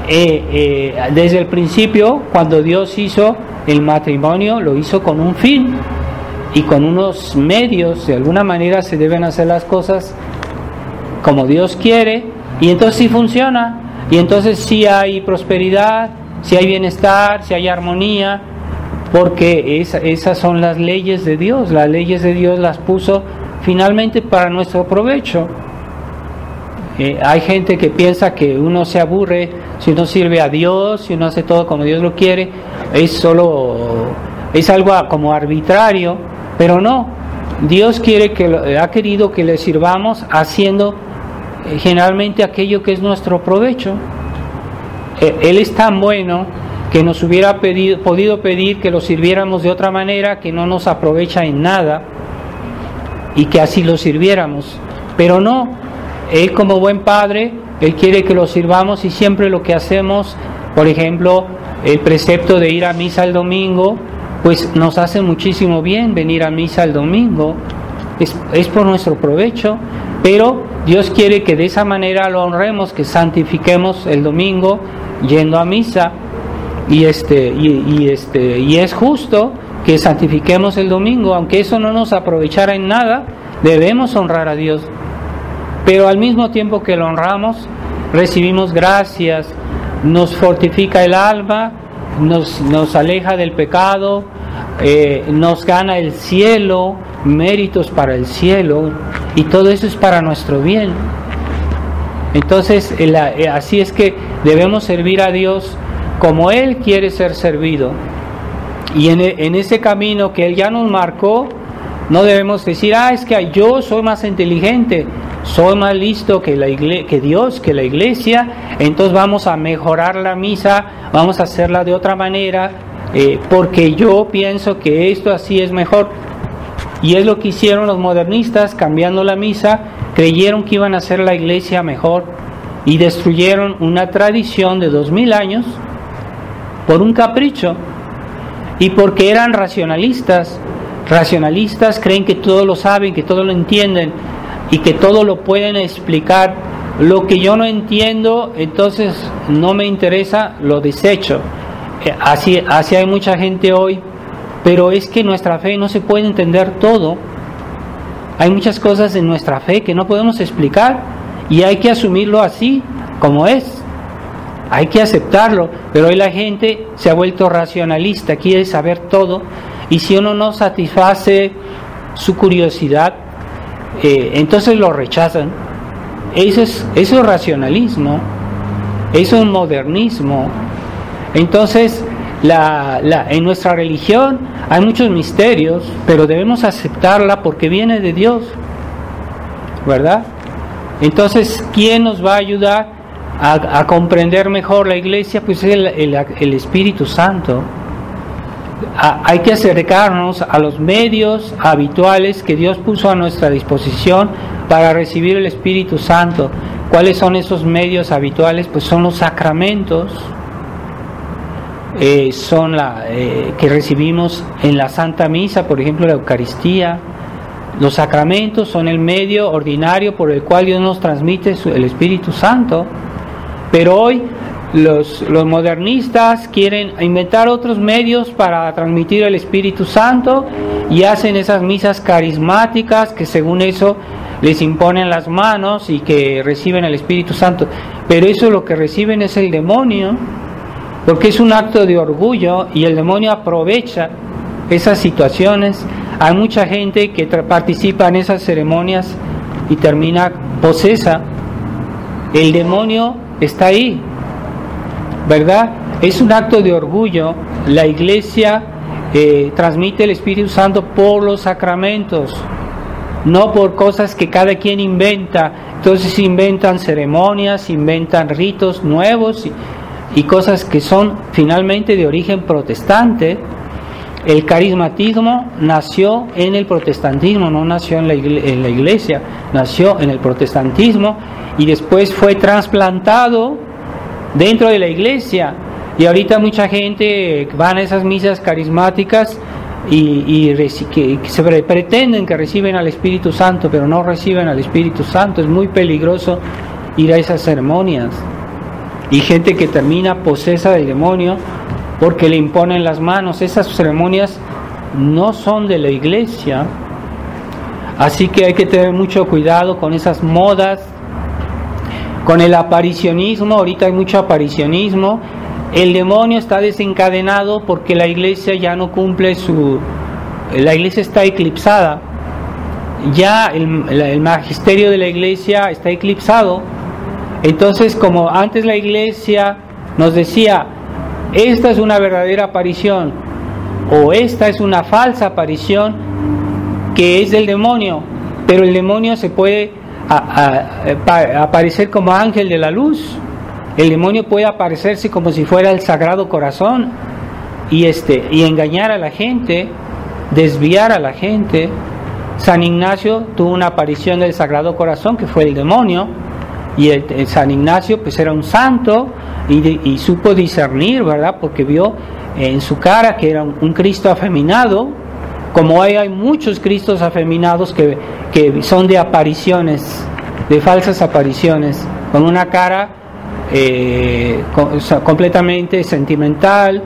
desde el principio. Cuando Dios hizo el matrimonio, lo hizo con un fin y con unos medios. De alguna manera se deben hacer las cosas como Dios quiere, y entonces sí funciona, y entonces sí hay prosperidad, sí hay bienestar, sí hay armonía, porque esas son las leyes de Dios. Las leyes de Dios las puso finalmente para nuestro provecho. Hay gente que piensa que uno se aburre si uno sirve a Dios, si uno hace todo como Dios lo quiere, es algo como arbitrario, pero no. Dios ha querido que le sirvamos haciendo generalmente aquello que es nuestro provecho. Él es tan bueno que nos hubiera podido pedir que lo sirviéramos de otra manera, que no nos aprovecha en nada, y que así lo sirviéramos. Pero no, Él como buen Padre, Él quiere que lo sirvamos, y siempre lo que hacemos, por ejemplo, el precepto de ir a misa el domingo, pues nos hace muchísimo bien venir a misa el domingo, es por nuestro provecho, pero Dios quiere que de esa manera lo honremos, que santifiquemos el domingo yendo a misa, y es justo que santifiquemos el domingo, aunque eso no nos aprovechara en nada. Debemos honrar a Dios, pero al mismo tiempo que lo honramos, recibimos gracias, nos fortifica el alma, nos aleja del pecado, nos gana el cielo, méritos para el cielo, y todo eso es para nuestro bien. Entonces, así es que debemos servir a Dios como Él quiere ser servido, y en ese camino que Él ya nos marcó, no debemos decir, es que yo soy más inteligente, soy más listo que Dios, que la iglesia, entonces vamos a mejorar la misa, vamos a hacerla de otra manera, porque yo pienso que esto así es mejor. Y es lo que hicieron los modernistas, cambiando la misa, creyeron que iban a hacer la iglesia mejor y destruyeron una tradición de 2000 años por un capricho y porque eran racionalistas. Racionalistas creen que todo lo saben, que todo lo entienden y que todo lo pueden explicar. Lo que yo no entiendo, entonces no me interesa, lo desecho. Así hay mucha gente hoy, pero es que nuestra fe no se puede entender todo. Hay muchas cosas en nuestra fe que no podemos explicar y hay que asumirlo así como es. Hay que aceptarlo, pero hoy la gente se ha vuelto racionalista, quiere saber todo, y si uno no satisface su curiosidad, entonces lo rechazan. Eso es racionalismo, eso es modernismo. Entonces, en nuestra religión hay muchos misterios, pero debemos aceptarla porque viene de Dios, ¿verdad? Entonces, ¿quién nos va a ayudar a comprender mejor la iglesia? Pues es el Espíritu Santo. Hay que acercarnos a los medios habituales que Dios puso a nuestra disposición para recibir el Espíritu Santo. ¿Cuáles son esos medios habituales? Pues son los sacramentos, que recibimos en la Santa Misa, por ejemplo la Eucaristía. Los sacramentos son el medio ordinario por el cual Dios nos transmite el Espíritu Santo. Pero hoy los modernistas quieren inventar otros medios para transmitir el Espíritu Santo y hacen esas misas carismáticas que según eso les imponen las manos y que reciben el Espíritu Santo. Pero eso lo que reciben es el demonio, porque es un acto de orgullo y el demonio aprovecha esas situaciones. Hay mucha gente que participa en esas ceremonias y termina posesa. El demonio está ahí, ¿verdad? Es un acto de orgullo. La iglesia transmite el Espíritu Santo por los sacramentos, no por cosas que cada quien inventa. Entonces inventan ceremonias, inventan ritos nuevos y cosas que son finalmente de origen protestante. El carismatismo nació en el protestantismo, no nació en la iglesia, nació en el protestantismo y después fue trasplantado dentro de la iglesia. Y ahorita mucha gente va a esas misas carismáticas que se pretenden que reciben al Espíritu Santo, pero no reciben al Espíritu Santo. Es muy peligroso ir a esas ceremonias. Y gente que termina posesa del demonio porque le imponen las manos. Esas ceremonias no son de la iglesia. Así que hay que tener mucho cuidado con esas modas, con el aparicionismo. Ahorita hay mucho aparicionismo. El demonio está desencadenado porque la iglesia ya no cumple la iglesia está eclipsada. Ya el magisterio de la iglesia está eclipsado. Entonces, como antes la iglesia nos decía, esta es una verdadera aparición o esta es una falsa aparición que es del demonio, pero el demonio se puede aparecer como ángel de la luz. El demonio puede aparecerse como si fuera el Sagrado Corazón y engañar a la gente, desviar a la gente. San Ignacio tuvo una aparición del Sagrado Corazón que fue el demonio, y San Ignacio pues era un santo y supo discernir, ¿verdad? Porque vio en su cara que era un Cristo afeminado, como hay muchos Cristos afeminados que son de apariciones, de falsas apariciones, con una cara completamente sentimental,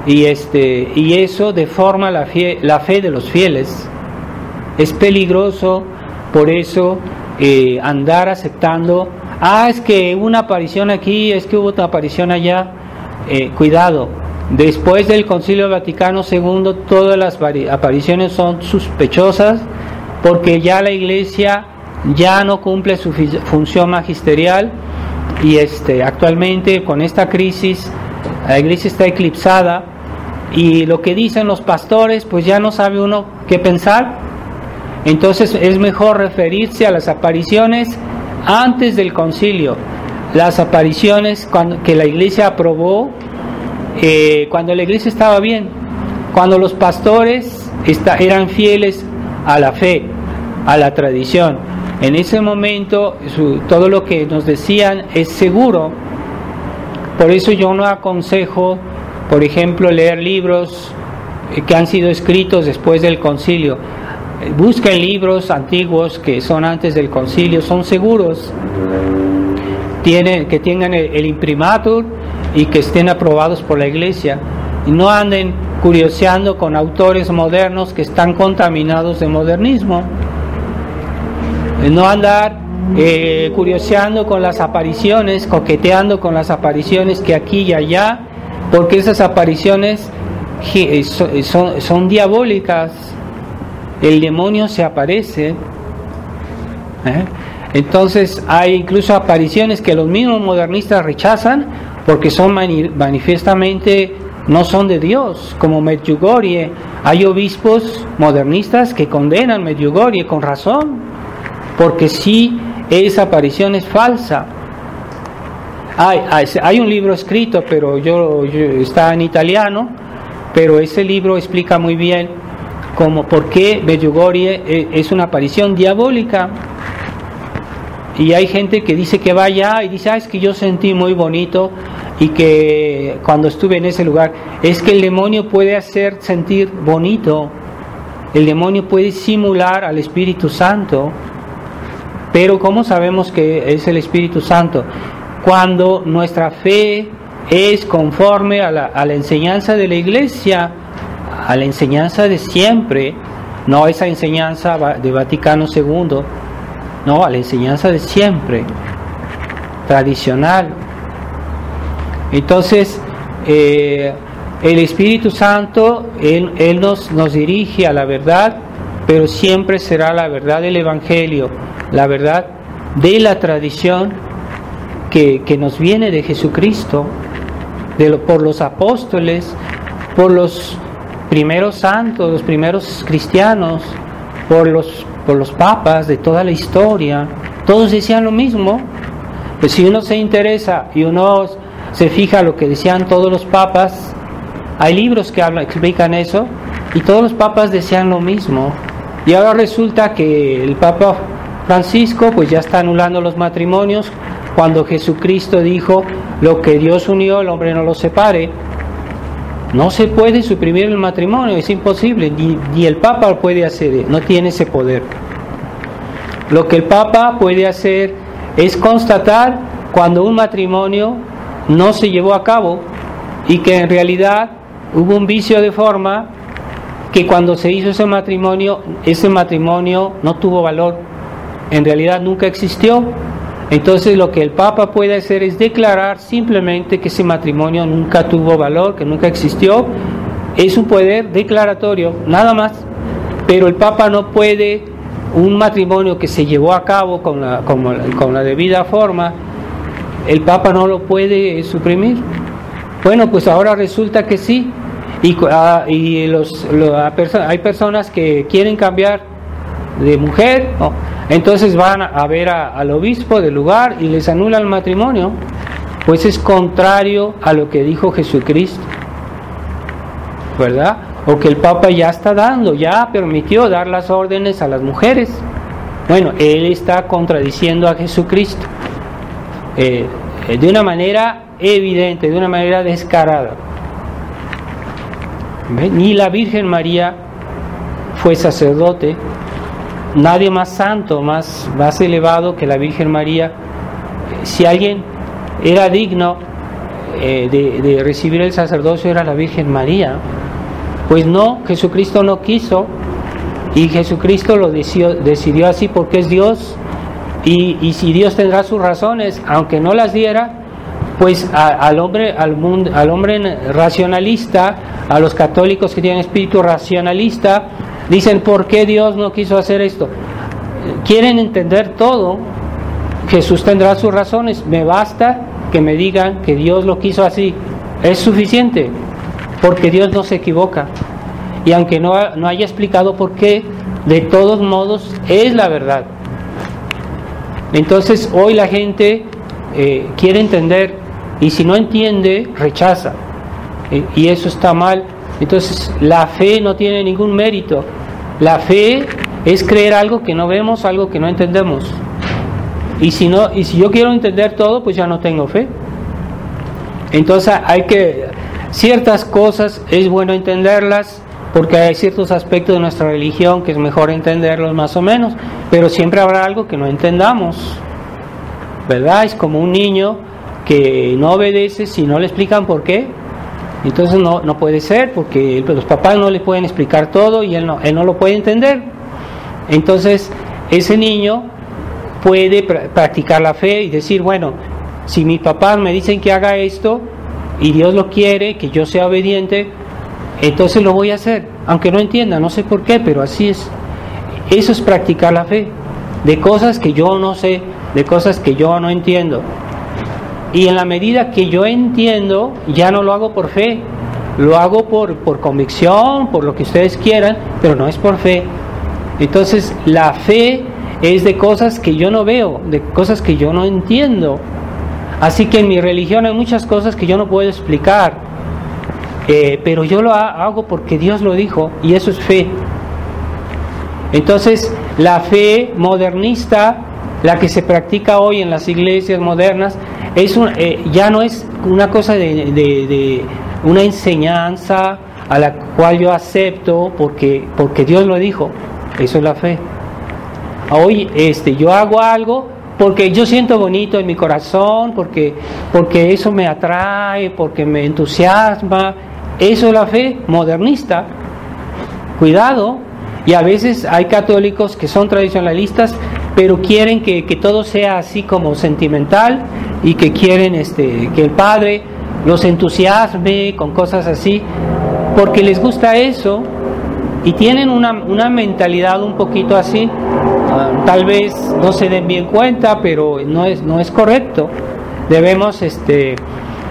y eso deforma la fe de los fieles. Es peligroso, por eso, andar aceptando, es que hubo una aparición aquí, es que hubo otra aparición allá. Cuidado, después del Concilio Vaticano II todas las apariciones son sospechosas, porque ya la Iglesia ya no cumple su función magisterial, y actualmente con esta crisis la Iglesia está eclipsada, y lo que dicen los pastores pues ya no sabe uno qué pensar. Entonces es mejor referirse a las apariciones antes del concilio, las apariciones que la Iglesia aprobó, cuando la Iglesia estaba bien, cuando los pastores eran fieles a la fe, a la tradición. En ese momento todo lo que nos decían es seguro. Por eso yo no aconsejo, por ejemplo, leer libros que han sido escritos después del concilio. Busquen libros antiguos que son antes del concilio, son seguros, que tengan el imprimatur y que estén aprobados por la Iglesia, y no anden curioseando con autores modernos que están contaminados de modernismo. No andar curioseando con las apariciones, coqueteando con las apariciones que aquí y allá, porque esas apariciones son diabólicas. El demonio se aparece. Entonces hay incluso apariciones que los mismos modernistas rechazan porque son manifiestamente no son de Dios, como Medjugorje. Hay obispos modernistas que condenan Medjugorje con razón, porque sí, esa aparición es falsa. Hay un libro escrito, pero está en italiano, pero ese libro explica muy bien por qué Medjugorje es una aparición diabólica. Y hay gente que dice que va allá y dice, es que yo sentí muy bonito, y que cuando estuve en ese lugar, es que el demonio puede hacer sentir bonito, el demonio puede simular al Espíritu Santo. Pero ¿cómo sabemos que es el Espíritu Santo? Cuando nuestra fe es conforme a la enseñanza de la Iglesia, a la enseñanza de siempre, no esa enseñanza de Vaticano II, no, a la enseñanza de siempre, tradicional. Entonces, el Espíritu Santo, Él nos dirige a la verdad, pero siempre será la verdad del Evangelio, la verdad de la tradición que nos viene de Jesucristo, por los apóstoles, por los primeros santos, los primeros cristianos, por los papas de toda la historia. Todos decían lo mismo. Pues si uno se interesa y uno se fija lo que decían todos los papas, hay libros que explican eso, y todos los papas decían lo mismo. Y ahora resulta que el Papa Francisco pues ya está anulando los matrimonios, cuando Jesucristo dijo, lo que Dios unió, el hombre no lo separe. No se puede suprimir el matrimonio, es imposible, ni el Papa puede hacer, no tiene ese poder. Lo que el Papa puede hacer es constatar cuando un matrimonio no se llevó a cabo, y que en realidad hubo un vicio de forma, que cuando se hizo ese matrimonio no tuvo valor, en realidad nunca existió. Entonces lo que el Papa puede hacer es declarar simplemente que ese matrimonio nunca tuvo valor, que nunca existió. Es un poder declaratorio, nada más. Pero el Papa no puede, un matrimonio que se llevó a cabo con la debida forma, el Papa no lo puede suprimir. Bueno, pues ahora resulta que sí. Y hay personas que quieren cambiar de mujer, ¿no? Entonces van a ver al obispo del lugar y les anula el matrimonio. Pues es contrario a lo que dijo Jesucristo, ¿verdad? O que el Papa ya está dando, ya permitió dar las órdenes a las mujeres. Bueno, él está contradiciendo a Jesucristo de una manera evidente, de una manera descarada. ¿Ven? Ni la Virgen María fue sacerdote, nadie más santo, más elevado que la Virgen María. Si alguien era digno de recibir el sacerdocio, era la Virgen María. Pues no, Jesucristo no quiso, y Jesucristo lo decidió así porque es Dios, y si Dios tendrá sus razones, aunque no las diera, pues al hombre racionalista, a los católicos que tienen espíritu racionalista, dicen: ¿por qué Dios no quiso hacer esto? Quieren entender todo. Jesús tendrá sus razones, me basta que me digan que Dios lo quiso así, es suficiente, porque Dios no se equivoca, y aunque no haya explicado por qué, de todos modos es la verdad. Entonces hoy la gente quiere entender, y si no entiende, rechaza, y eso está mal. Entonces la fe no tiene ningún mérito. La fe es creer algo que no vemos, algo que no entendemos. Y si yo quiero entender todo, pues ya no tengo fe. Entonces ciertas cosas es bueno entenderlas, porque hay ciertos aspectos de nuestra religión que es mejor entenderlos más o menos, pero siempre habrá algo que no entendamos, ¿verdad? Es como un niño que no obedece si no le explican por qué. Entonces no puede ser, porque los papás no le pueden explicar todo y él no lo puede entender. Entonces ese niño puede practicar la fe y decir: bueno, si mis papás me dicen que haga esto y Dios lo quiere, que yo sea obediente, entonces lo voy a hacer, aunque no entienda, no sé por qué, pero así es. Eso es practicar la fe, de cosas que yo no sé, de cosas que yo no entiendo. Y en la medida que yo entiendo, ya no lo hago por fe, lo hago por convicción, por lo que ustedes quieran, pero no es por fe. Entonces la fe es de cosas que yo no veo, de cosas que yo no entiendo. Así que en mi religión hay muchas cosas que yo no puedo explicar, pero yo lo hago porque Dios lo dijo, y eso es fe. Entonces la fe modernista, la que se practica hoy en las iglesias modernas, ya no es una cosa de una enseñanza a la cual yo acepto porque Dios lo dijo. Eso es la fe. Hoy yo hago algo porque yo siento bonito en mi corazón, porque eso me atrae, porque me entusiasma. Eso es la fe modernista. Cuidado. Y a veces hay católicos que son tradicionalistas, pero quieren que todo sea así como sentimental, y que quieren que el Padre los entusiasme con cosas así, porque les gusta eso, y tienen una mentalidad un poquito así. Tal vez no se den bien cuenta, pero no es correcto. Debemos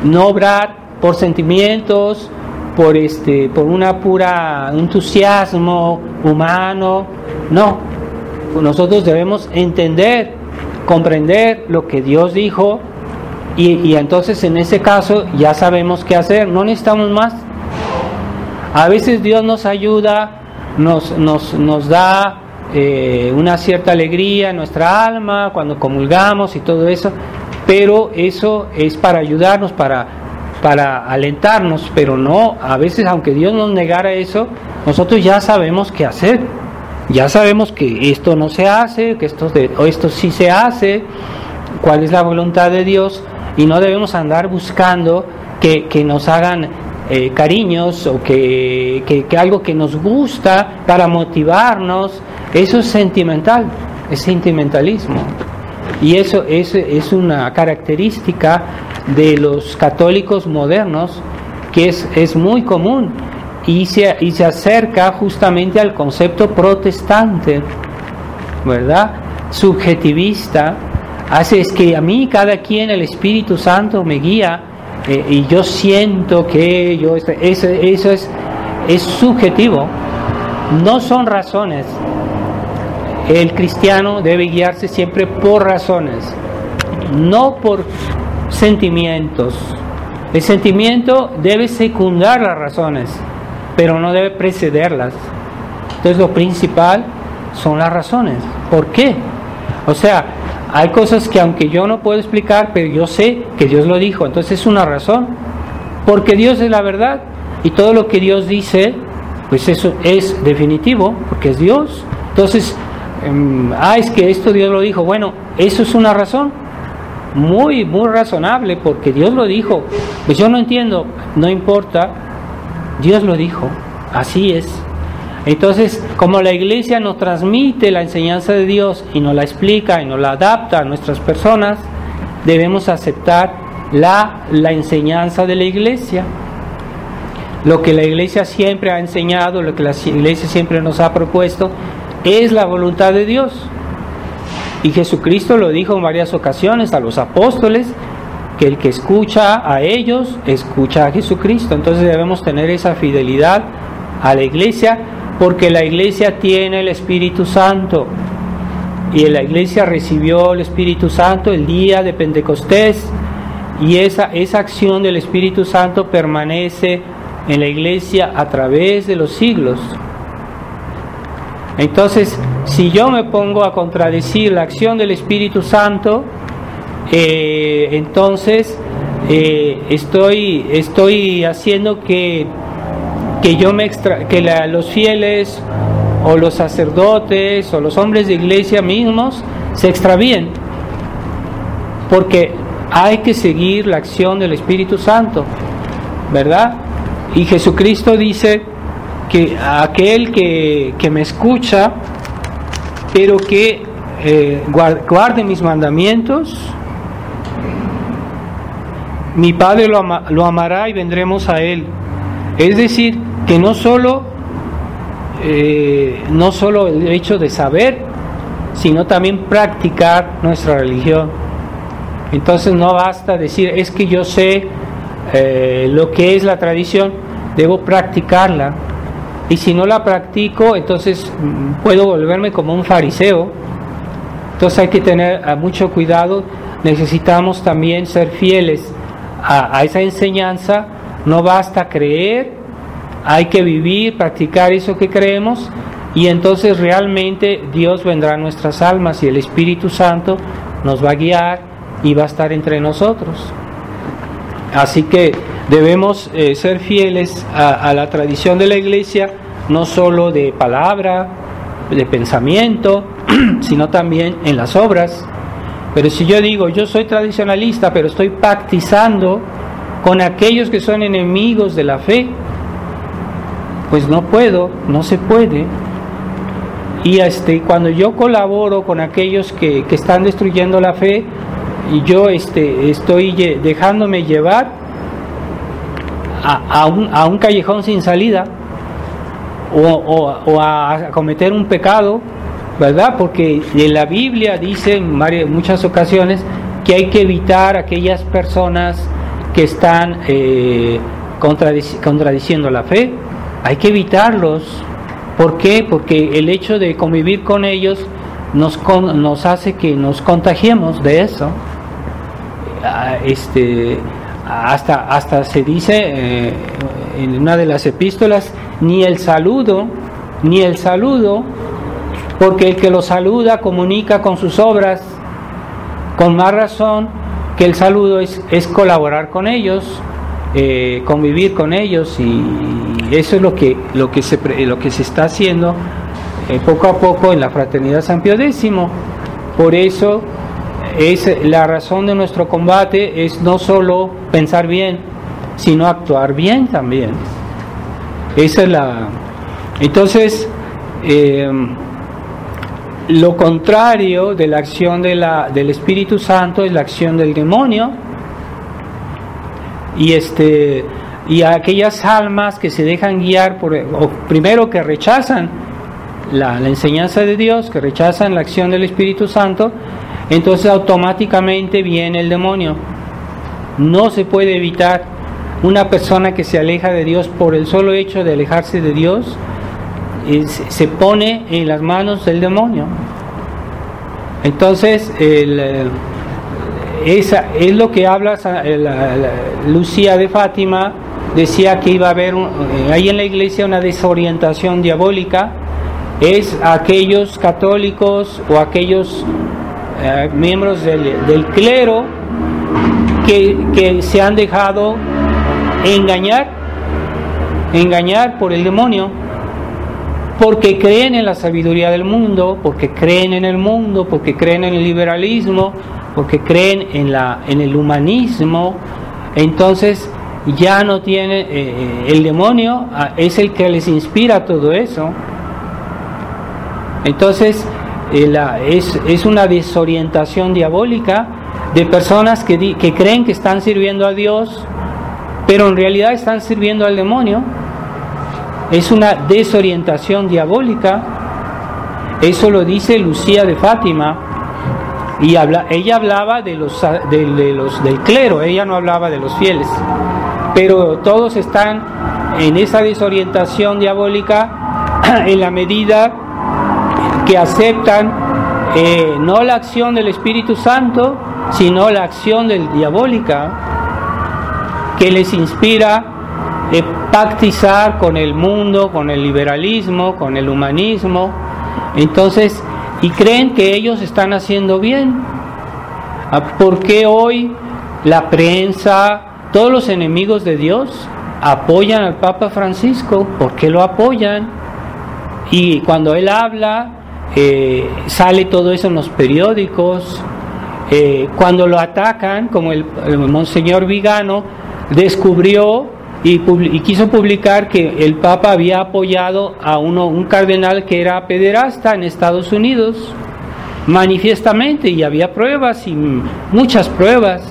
no obrar por sentimientos, por una pura entusiasmo humano. No, nosotros debemos entender, comprender lo que Dios dijo, y entonces en ese caso ya sabemos qué hacer, no necesitamos más. A veces Dios nos ayuda, nos da una cierta alegría en nuestra alma cuando comulgamos y todo eso, pero eso es para ayudarnos, para alentarnos, pero no, a veces aunque Dios nos negara eso, nosotros ya sabemos qué hacer, ya sabemos que esto no se hace, que esto sí se hace, cuál es la voluntad de Dios, y no debemos andar buscando que nos hagan cariños, o que algo que nos gusta para motivarnos. Eso es sentimental, es sentimentalismo, y eso es una característica de los católicos modernos que es muy común, y se acerca justamente al concepto protestante, ¿verdad? Subjetivista. Es que a mí cada quien, el Espíritu Santo me guía, y yo siento que eso es subjetivo, no son razones. El cristiano debe guiarse siempre por razones, no por sentimientos. El sentimiento debe secundar las razones, pero no debe precederlas. Entonces lo principal son las razones. ¿Por qué? O sea, hay cosas que aunque yo no puedo explicar, pero yo sé que Dios lo dijo, entonces es una razón, porque Dios es la verdad, y todo lo que Dios dice, pues eso es definitivo, porque es Dios. Entonces es que esto Dios lo dijo. Bueno, eso es una razón muy razonable, porque Dios lo dijo. Pues yo no entiendo, no importa, Dios lo dijo, así es. Entonces, como la iglesia nos transmite la enseñanza de Dios y nos la explica y nos la adapta a nuestras personas, debemos aceptar la enseñanza de la iglesia. Lo que la iglesia siempre ha enseñado, lo que la iglesia siempre nos ha propuesto, es la voluntad de Dios. Y Jesucristo lo dijo en varias ocasiones a los apóstoles, que el que escucha a ellos, escucha a Jesucristo. Entonces debemos tener esa fidelidad a la iglesia, porque la iglesia tiene el Espíritu Santo. Y la iglesia recibió el Espíritu Santo el día de Pentecostés. Y esa acción del Espíritu Santo permanece en la iglesia a través de los siglos. Entonces, si yo me pongo a contradecir la acción del Espíritu Santo, entonces estoy haciendo que los fieles o los sacerdotes o los hombres de iglesia mismos se extravíen, porque hay que seguir la acción del Espíritu Santo, ¿verdad? Y Jesucristo dice que aquel que me escucha, pero que guarde mis mandamientos, mi Padre lo amará y vendremos a Él. Es decir, que no solo el hecho de saber, sino también practicar nuestra religión. Entonces no basta decir, es que yo sé lo que es la tradición, debo practicarla. Y si no la practico, entonces puedo volverme como un fariseo. Entonces hay que tener mucho cuidado. Necesitamos también ser fieles a esa enseñanza. No basta creer, hay que vivir, practicar eso que creemos, y entonces realmente Dios vendrá a nuestras almas y el Espíritu Santo nos va a guiar y va a estar entre nosotros. Así que debemos ser fieles a la tradición de la iglesia, no solo de palabra, de pensamiento, sino también en las obras. Pero si yo digo, yo soy tradicionalista, pero estoy pactizando con aquellos que son enemigos de la fe, pues no se puede. Y cuando yo colaboro con aquellos que están destruyendo la fe, y yo estoy dejándome llevar a un callejón sin salida, o a cometer un pecado, ¿verdad? Porque en la Biblia dice en muchas ocasiones que hay que evitar aquellas personas que están contradiciendo la fe. Hay que evitarlos. ¿Por qué? Porque el hecho de convivir con ellos nos hace que nos contagiemos de eso. Hasta se dice en una de las epístolas, ni el saludo, porque el que lo saluda comunica con sus obras. Con más razón que el saludo es colaborar con ellos, convivir con ellos, y eso es lo que se está haciendo poco a poco en la Fraternidad San Pío X. Por eso es la razón de nuestro combate, es no solo pensar bien, sino actuar bien también. Esa es entonces lo contrario de la acción del Espíritu Santo es la acción del demonio. Y aquellas almas que se dejan guiar primero que rechazan la enseñanza de Dios, que rechazan la acción del Espíritu Santo, entonces automáticamente viene el demonio. No se puede evitar. Una persona que se aleja de Dios por el solo hecho de alejarse de Dios, se pone en las manos del demonio. Entonces es lo que habla Lucía de Fátima. Decía que iba a haber ahí en la iglesia una desorientación diabólica. Es aquellos católicos o aquellos miembros del clero que se han dejado engañar por el demonio, porque creen en la sabiduría del mundo, porque creen en el mundo, porque creen en el liberalismo, porque creen en el humanismo. Entonces ya no tiene, el demonio es el que les inspira todo eso. Entonces es una desorientación diabólica de personas que creen que están sirviendo a Dios, pero en realidad están sirviendo al demonio. Es una desorientación diabólica. Eso lo dice Lucía de Fátima, y ella hablaba del clero, ella no hablaba de los fieles, pero todos están en esa desorientación diabólica en la medida que aceptan no la acción del Espíritu Santo, sino la acción diabólica, que les inspira pactizar con el mundo, con el liberalismo, con el humanismo. Entonces, y creen que ellos están haciendo bien. ¿Por qué hoy la prensa, todos los enemigos de Dios apoyan al Papa Francisco? ¿Por qué lo apoyan? Y cuando él habla, sale todo eso en los periódicos. Cuando lo atacan, como el Monseñor Vigano descubrió y quiso publicar que el Papa había apoyado a un cardenal que era pederasta en Estados Unidos, manifiestamente, y había pruebas, y muchas pruebas,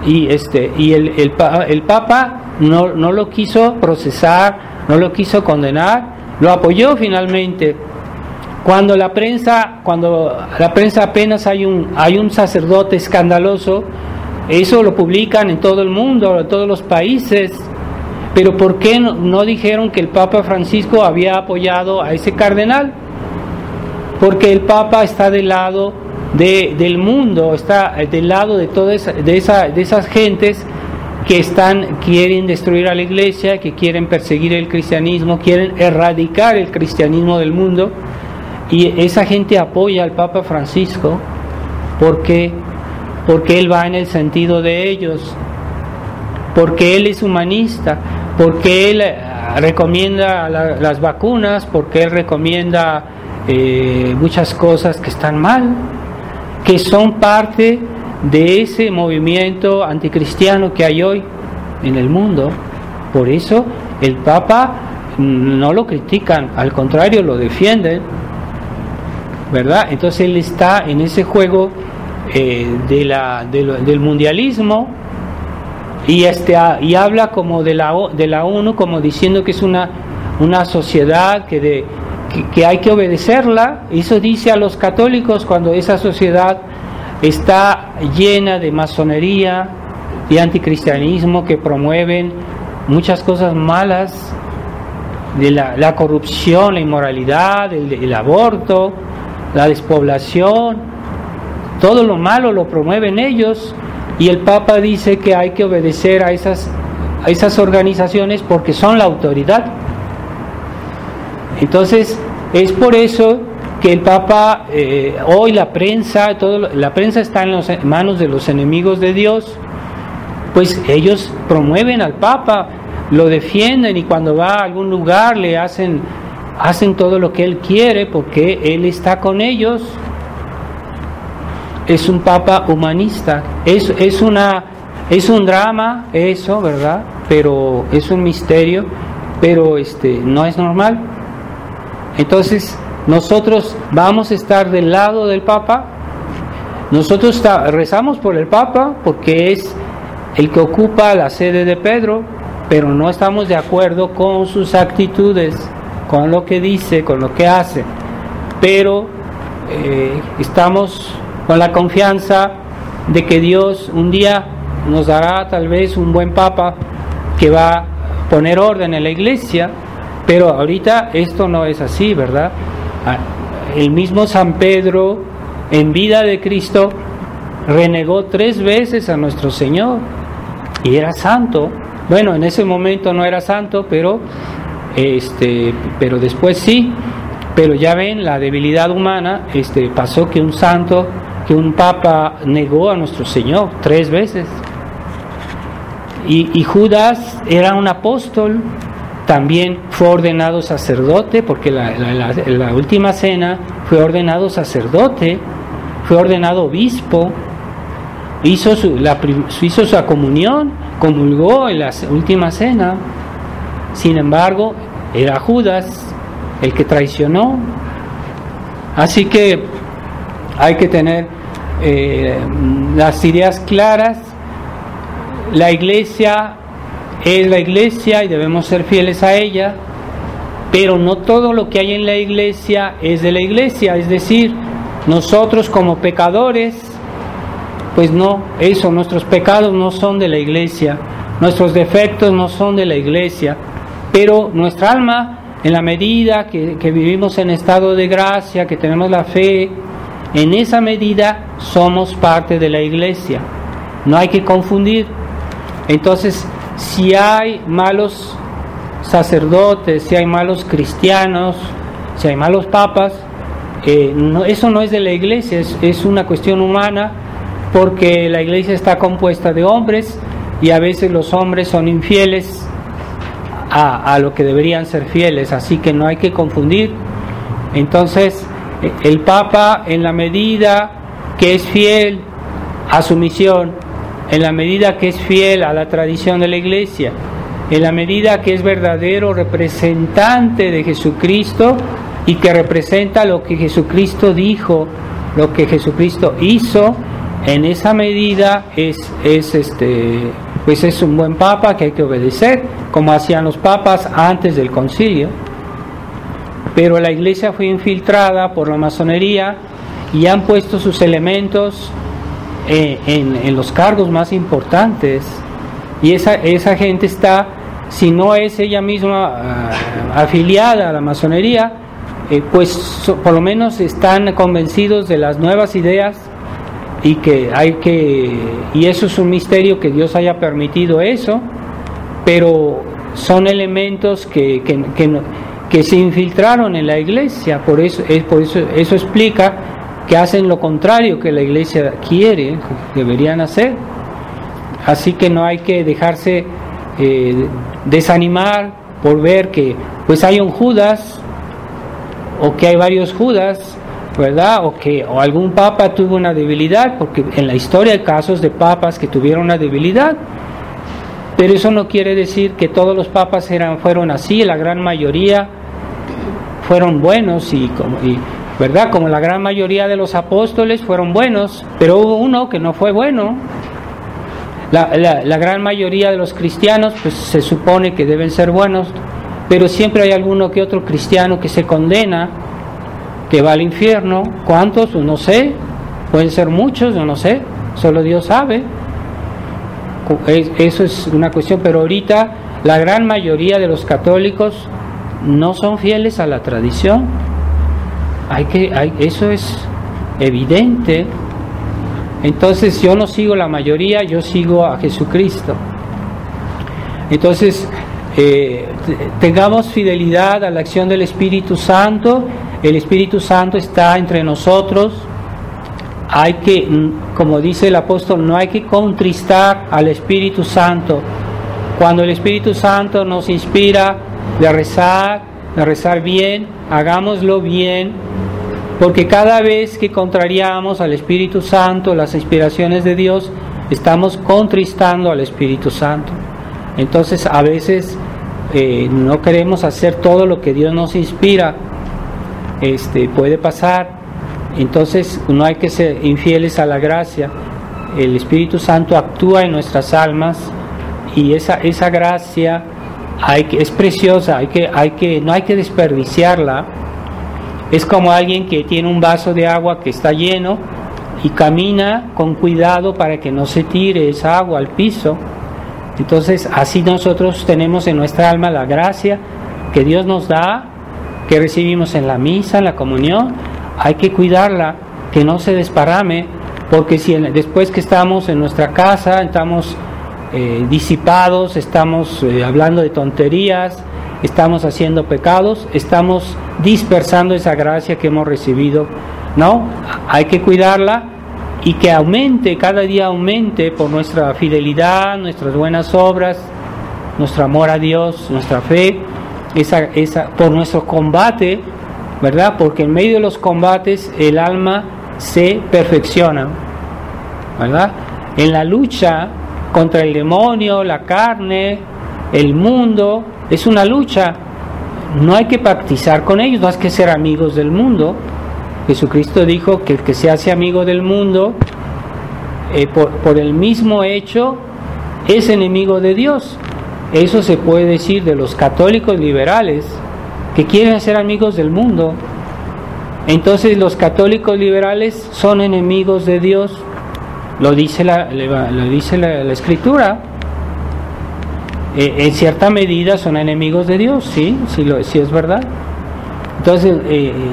y el Papa no lo quiso procesar, no lo quiso condenar, lo apoyó finalmente. Cuando la prensa apenas hay un sacerdote escandaloso, eso lo publican en todo el mundo, en todos los países. Pero ¿por qué no dijeron que el Papa Francisco había apoyado a ese cardenal? Porque el Papa está del lado del mundo, está del lado de esas gentes que quieren destruir a la Iglesia, que quieren perseguir el cristianismo, quieren erradicar el cristianismo del mundo. Y esa gente apoya al Papa Francisco porque él va en el sentido de ellos, porque él es humanista, porque él recomienda las vacunas, porque él recomienda muchas cosas que están mal, que son parte de ese movimiento anticristiano que hay hoy en el mundo. Por eso el Papa no lo critican, al contrario, lo defienden, ¿verdad? Entonces él está en ese juego del mundialismo, y habla como de la ONU, como diciendo que es una sociedad que hay que obedecerla. Eso dice a los católicos cuando esa sociedad está llena de masonería, de anticristianismo, que promueven muchas cosas malas, de la corrupción, la inmoralidad, el aborto, la despoblación, todo lo malo lo promueven ellos. Y el Papa dice que hay que obedecer a esas organizaciones porque son la autoridad. Entonces es por eso que el Papa, hoy la prensa está en las manos de los enemigos de Dios, pues ellos promueven al Papa, lo defienden, y cuando va a algún lugar le hacen todo lo que él quiere porque él está con ellos. Es un Papa humanista, es un drama eso, ¿verdad? Pero es un misterio, pero no es normal. Entonces nosotros vamos a estar del lado del Papa. Nosotros rezamos por el Papa porque es el que ocupa la sede de Pedro, pero no estamos de acuerdo con sus actitudes, con lo que dice, con lo que hace, pero estamos con la confianza de que Dios un día nos dará tal vez un buen Papa que va a poner orden en la Iglesia, pero ahorita esto no es así, ¿verdad? El mismo San Pedro, en vida de Cristo, renegó 3 veces a nuestro Señor, y era santo. Bueno, en ese momento no era santo, pero después sí. Pero ya ven, la debilidad humana, pasó que un Papa negó a nuestro Señor 3 veces. Y Judas era un apóstol, también fue ordenado sacerdote, porque la última cena fue ordenado sacerdote, fue ordenado obispo, hizo su comunión, comulgó en la última cena. Sin embargo, era Judas el que traicionó. Así que hay que tener las ideas claras. La iglesia es la iglesia y debemos ser fieles a ella, pero no todo lo que hay en la iglesia es de la iglesia. Es decir, nosotros como pecadores, pues no, nuestros pecados no son de la iglesia, nuestros defectos no son de la iglesia, pero nuestra alma, en la medida que vivimos en estado de gracia, que tenemos la fe, en esa medida somos parte de la iglesia. No hay que confundir. Entonces, si hay malos sacerdotes, si hay malos cristianos, si hay malos papas, eso no es de la iglesia, es una cuestión humana, porque la iglesia está compuesta de hombres y a veces los hombres son infieles a lo que deberían ser fieles, así que no hay que confundir. Entonces, el Papa, en la medida que es fiel a su misión, en la medida que es fiel a la tradición de la iglesia, en la medida que es verdadero representante de Jesucristo y que representa lo que Jesucristo dijo, lo que Jesucristo hizo, en esa medida pues es un buen papa que hay que obedecer, como hacían los papas antes del concilio. Pero la iglesia fue infiltrada por la masonería y han puesto sus elementos en los cargos más importantes, y esa gente está, si no es ella misma afiliada a la masonería, pues por lo menos están convencidos de las nuevas ideas, y eso es un misterio que Dios haya permitido eso, pero son elementos que se infiltraron en la iglesia. Por eso explica que hacen lo contrario que la iglesia quiere, deberían hacer. Así que no hay que dejarse desanimar por ver que pues hay un Judas, o que hay varios Judas, ¿verdad? O algún papa tuvo una debilidad, porque en la historia hay casos de papas que tuvieron una debilidad, pero eso no quiere decir que todos los papas fueron así. La gran mayoría fueron buenos, ¿verdad? Como la gran mayoría de los apóstoles fueron buenos, pero hubo uno que no fue bueno. La gran mayoría de los cristianos pues se supone que deben ser buenos, pero siempre hay alguno que otro cristiano que se condena, que va al infierno. ¿Cuántos? No sé, pueden ser muchos, no sé, solo Dios sabe. Eso es una cuestión, pero ahorita la gran mayoría de los católicos no son fieles a la tradición. Eso es evidente. Entonces yo no sigo la mayoría, yo sigo a Jesucristo. Entonces tengamos fidelidad a la acción del Espíritu Santo. El Espíritu Santo está entre nosotros. Hay que, como dice el apóstol, no hay que contristar al Espíritu Santo. Cuando el Espíritu Santo nos inspira de rezar bien, hagámoslo bien, porque cada vez que contrariamos al Espíritu Santo, las inspiraciones de Dios, estamos contristando al Espíritu Santo. Entonces a veces no queremos hacer todo lo que Dios nos inspira. Puede pasar. Entonces no hay que ser infieles a la gracia. El Espíritu Santo actúa en nuestras almas, y esa gracia es preciosa, no hay que desperdiciarla. Es como alguien que tiene un vaso de agua que está lleno y camina con cuidado para que no se tire esa agua al piso. Entonces así nosotros tenemos en nuestra alma la gracia que Dios nos da, que recibimos en la misa, en la comunión. Hay que cuidarla, que no se desparrame, porque si después que estamos en nuestra casa estamos disipados, estamos hablando de tonterías, estamos haciendo pecados, estamos dispersando esa gracia que hemos recibido. No, hay que cuidarla, y que aumente, cada día aumente, por nuestra fidelidad, nuestras buenas obras, nuestro amor a Dios, nuestra fe, por nuestro combate, ¿verdad? Porque en medio de los combates el alma se perfecciona, ¿verdad? En la lucha contra el demonio, la carne, el mundo, es una lucha. No hay que pactizar con ellos, no hay que ser amigos del mundo. Jesucristo dijo que el que se hace amigo del mundo, por el mismo hecho, es enemigo de Dios. Eso se puede decir de los católicos liberales, que quieren ser amigos del mundo. Entonces los católicos liberales son enemigos de Dios. Lo dice la Escritura. En cierta medida son enemigos de Dios, sí es verdad. Entonces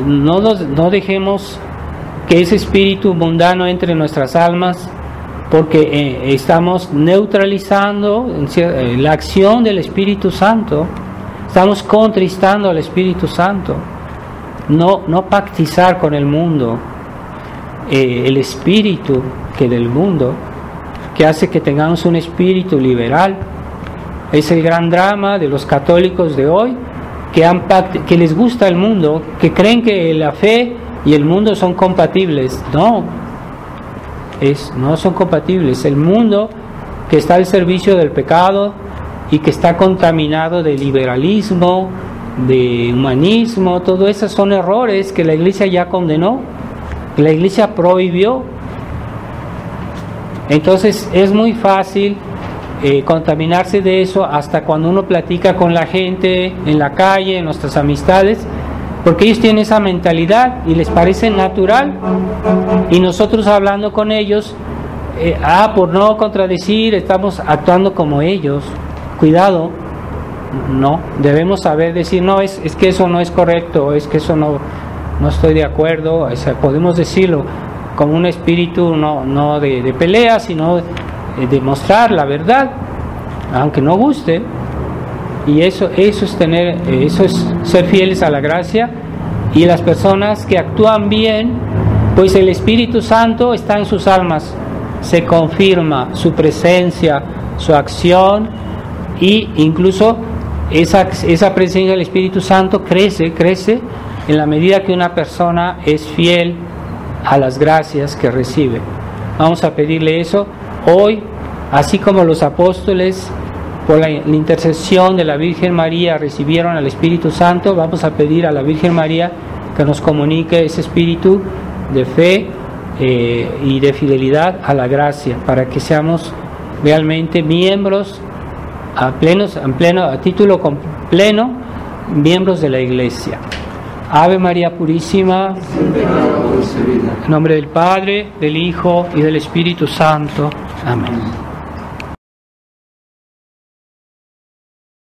no dejemos que ese espíritu mundano entre en nuestras almas, porque estamos neutralizando la acción del Espíritu Santo, estamos contristando al Espíritu Santo. No pactizar con el mundo, el espíritu que del mundo, que hace que tengamos un espíritu liberal. Es el gran drama de los católicos de hoy, que les gusta el mundo, que creen que la fe y el mundo son compatibles. No son compatibles. El mundo que está al servicio del pecado y que está contaminado de liberalismo, de humanismo, todo eso son errores que la Iglesia ya condenó, que la Iglesia prohibió. Entonces es muy fácil contaminarse de eso hasta cuando uno platica con la gente en la calle, en nuestras amistades, porque ellos tienen esa mentalidad y les parece natural, y nosotros hablando con ellos, por no contradecir, estamos actuando como ellos. Cuidado, no, debemos saber decir, no, es que eso no es correcto, es que eso no estoy de acuerdo. O sea, podemos decirlo con un espíritu no de pelea, sino de mostrar la verdad, aunque no guste. Y eso es ser fieles a la gracia. Y las personas que actúan bien, pues el Espíritu Santo está en sus almas, se confirma su presencia, su acción, y incluso esa presencia del Espíritu Santo crece en la medida que una persona es fiel a las gracias que recibe. Vamos a pedirle eso hoy, así como los apóstoles por la intercesión de la Virgen María recibieron al Espíritu Santo. Vamos a pedir a la Virgen María que nos comunique ese espíritu de fe y de fidelidad a la gracia, para que seamos realmente miembros a título pleno, miembros de la Iglesia. Ave María Purísima, en nombre del Padre, del Hijo y del Espíritu Santo. Amén.